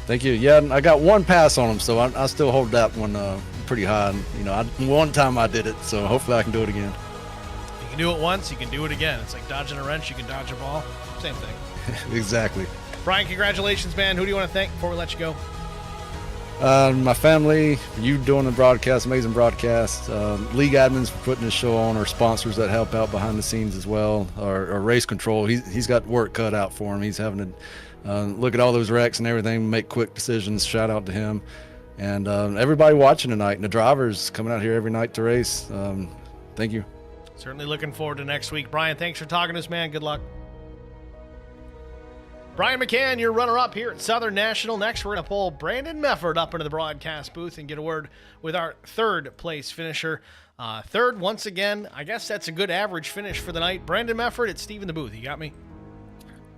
Thank you. Yeah, I got one pass on him, so I still hold that one pretty high. One time I did it, so hopefully I can do it again. You can do it once, you can do it again. It's like dodging a wrench, you can dodge a ball. Same thing. Exactly. Brian, congratulations, man. Who do you want to thank before we let you go? My family, you doing the broadcast, amazing broadcast. League admins for putting this show on, our sponsors that help out behind the scenes as well. Our race control, he's got work cut out for him. He's having to look at all those wrecks and everything, make quick decisions. Shout out to him. And everybody watching tonight, and the drivers coming out here every night to race. Thank you. Certainly looking forward to next week. Brian, thanks for talking to us, man. Good luck. Brian McCann, your runner-up here at Southern National. Next, we're going to pull Brandon Mefford up into the broadcast booth and get a word with our third-place finisher. Third, once again, I guess that's a good average finish for the night. Brandon Mefford, it's Steve in the booth. You got me?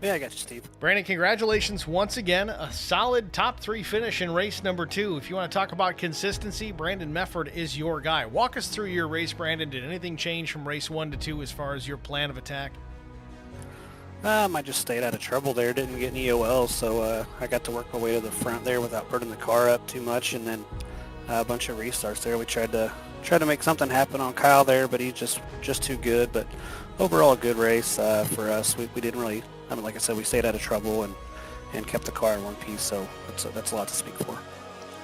Yeah, I got you, Steve. Brandon, congratulations once again. A solid top 3 finish in race number 2. If you want to talk about consistency, Brandon Mefford is your guy. Walk us through your race, Brandon. Did anything change from race 1 to 2 as far as your plan of attack? I just stayed out of trouble there. Didn't get any EOL, so I got to work my way to the front there without burning the car up too much, and then a bunch of restarts there. We tried to make something happen on Kyle there, but he's just too good. But overall, a good race for us. We didn't really. I mean, like I said, we stayed out of trouble and kept the car in one piece. So that's a lot to speak for.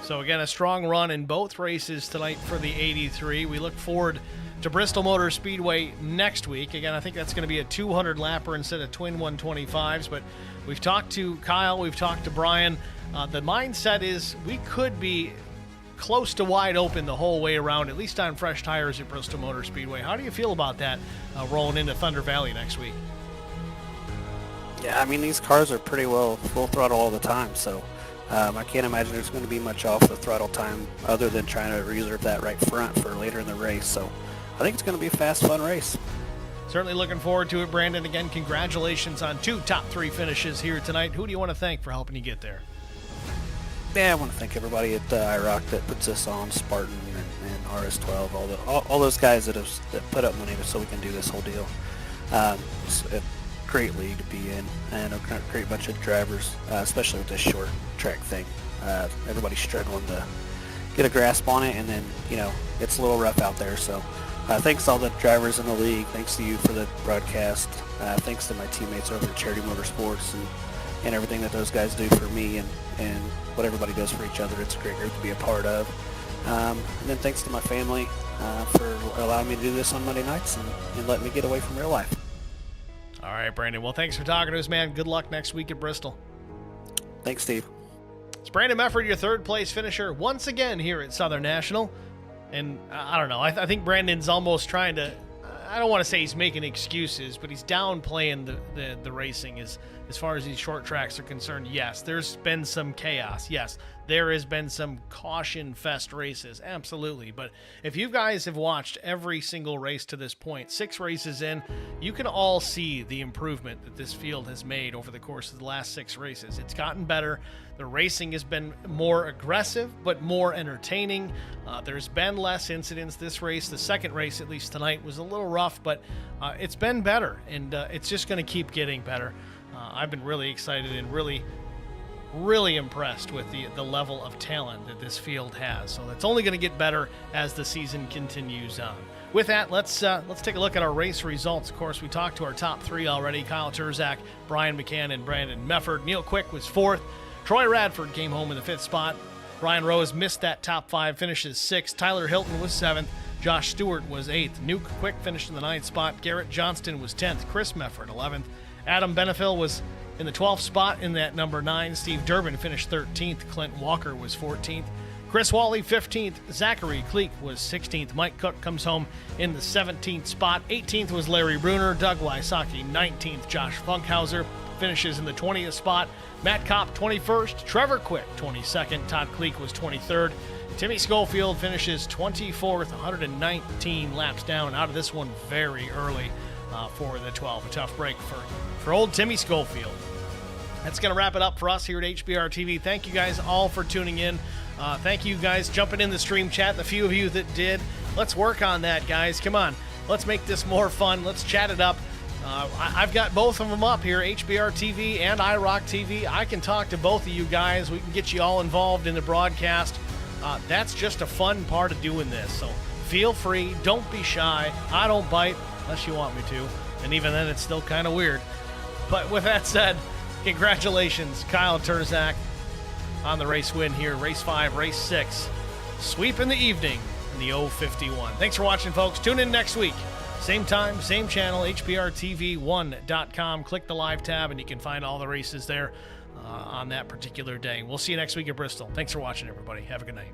So again, a strong run in both races tonight for the 83. We look forward to Bristol Motor Speedway next week. Again, I think that's going to be a 200-lapper instead of twin 125s, but we've talked to Kyle, we've talked to Brian. The mindset is we could be close to wide open the whole way around, at least on fresh tires at Bristol Motor Speedway. How do you feel about that rolling into Thunder Valley next week? Yeah, I mean, these cars are pretty well full throttle all the time, so I can't imagine there's going to be much off the throttle time other than trying to reserve that right front for later in the race. So I think it's going to be a fast, fun race. Certainly looking forward to it, Brandon. Again, congratulations on 2 top 3 finishes here tonight. Who do you want to thank for helping you get there? Yeah, I want to thank everybody at IROC that puts us on, Spartan and RS12, all those guys that put up money so we can do this whole deal. It's a great league to be in, and a great bunch of drivers, especially with this short track thing. Everybody's struggling to get a grasp on it, and then, it's a little rough out there, so thanks to all the drivers in the league. Thanks to you for the broadcast. Thanks to my teammates over at Charity Motorsports and everything that those guys do for me and what everybody does for each other. It's a great group to be a part of. And then thanks to my family for allowing me to do this on Monday nights and letting me get away from real life. All right, Brandon. Well, thanks for talking to us, man. Good luck next week at Bristol. Thanks, Steve. It's Brandon Mefford, your third-place finisher once again here at Southern National. And I don't know. I think Brandon's almost trying to. I don't want to say he's making excuses, but he's downplaying the racing as far as these short tracks are concerned. Yes, there's been some chaos. Yes, there has been some caution fest races. Absolutely. But if you guys have watched every single race to this point, 6 races in, you can all see the improvement that this field has made over the course of the last 6 races. It's gotten better. The racing has been more aggressive, but more entertaining. There's been less incidents this race. The second race, at least tonight, was a little rough, but it's been better, and it's just going to keep getting better. I've been really excited and really impressed with the level of talent that this field has. So that's only going to get better as the season continues on. With that, let's take a look at our race results. Of course, we talked to our top 3 already: Kyle Turzak, Brian McCann, and Brandon Mefford. Neil Quick was 4th. Troy Radford came home in the 5th spot. Brian Rose missed that top 5, finishes 6th. Tyler Hilton was 7th. Josh Stewart was 8th. Nuke Quick finished in the 9th spot. Garrett Johnston was 10th. Chris Mefford 11th. Adam Benefill was in the 12th spot in that number 9. Steve Durbin finished 13th. Clint Walker was 14th. Chris Wally 15th. Zachary Cleek was 16th. Mike Cook comes home in the 17th spot. 18th was Larry Bruner. Doug Wysocki 19th. Josh Funkhauser finishes in the 20th spot. Matt Kopp 21st. Trevor Quick 22nd. Todd Cleek was 23rd. Timmy Schofield finishes 24th, 119 laps down out of this one very early for the 12. A tough break for old Timmy Schofield. That's going to wrap it up for us here at HBR TV. Thank you guys all for tuning in. Thank you guys jumping in the stream chat, the few of you that did. Let's work on that, guys. Come on. Let's make this more fun. Let's chat it up. I've got both of them up here, HBR TV and IROC TV. I can talk to both of you guys. We can get you all involved in the broadcast. That's just a fun part of doing this. So feel free. Don't be shy. I don't bite unless you want me to. And even then, it's still kind of weird. But with that said, congratulations, Kyle Turzak, on the race win here. Race 5, race 6. Sweep in the evening in the 051. Thanks for watching, folks. Tune in next week. Same time, same channel, HBRTV1.com. Click the live tab, and you can find all the races there on that particular day. We'll see you next week at Bristol. Thanks for watching, everybody. Have a good night.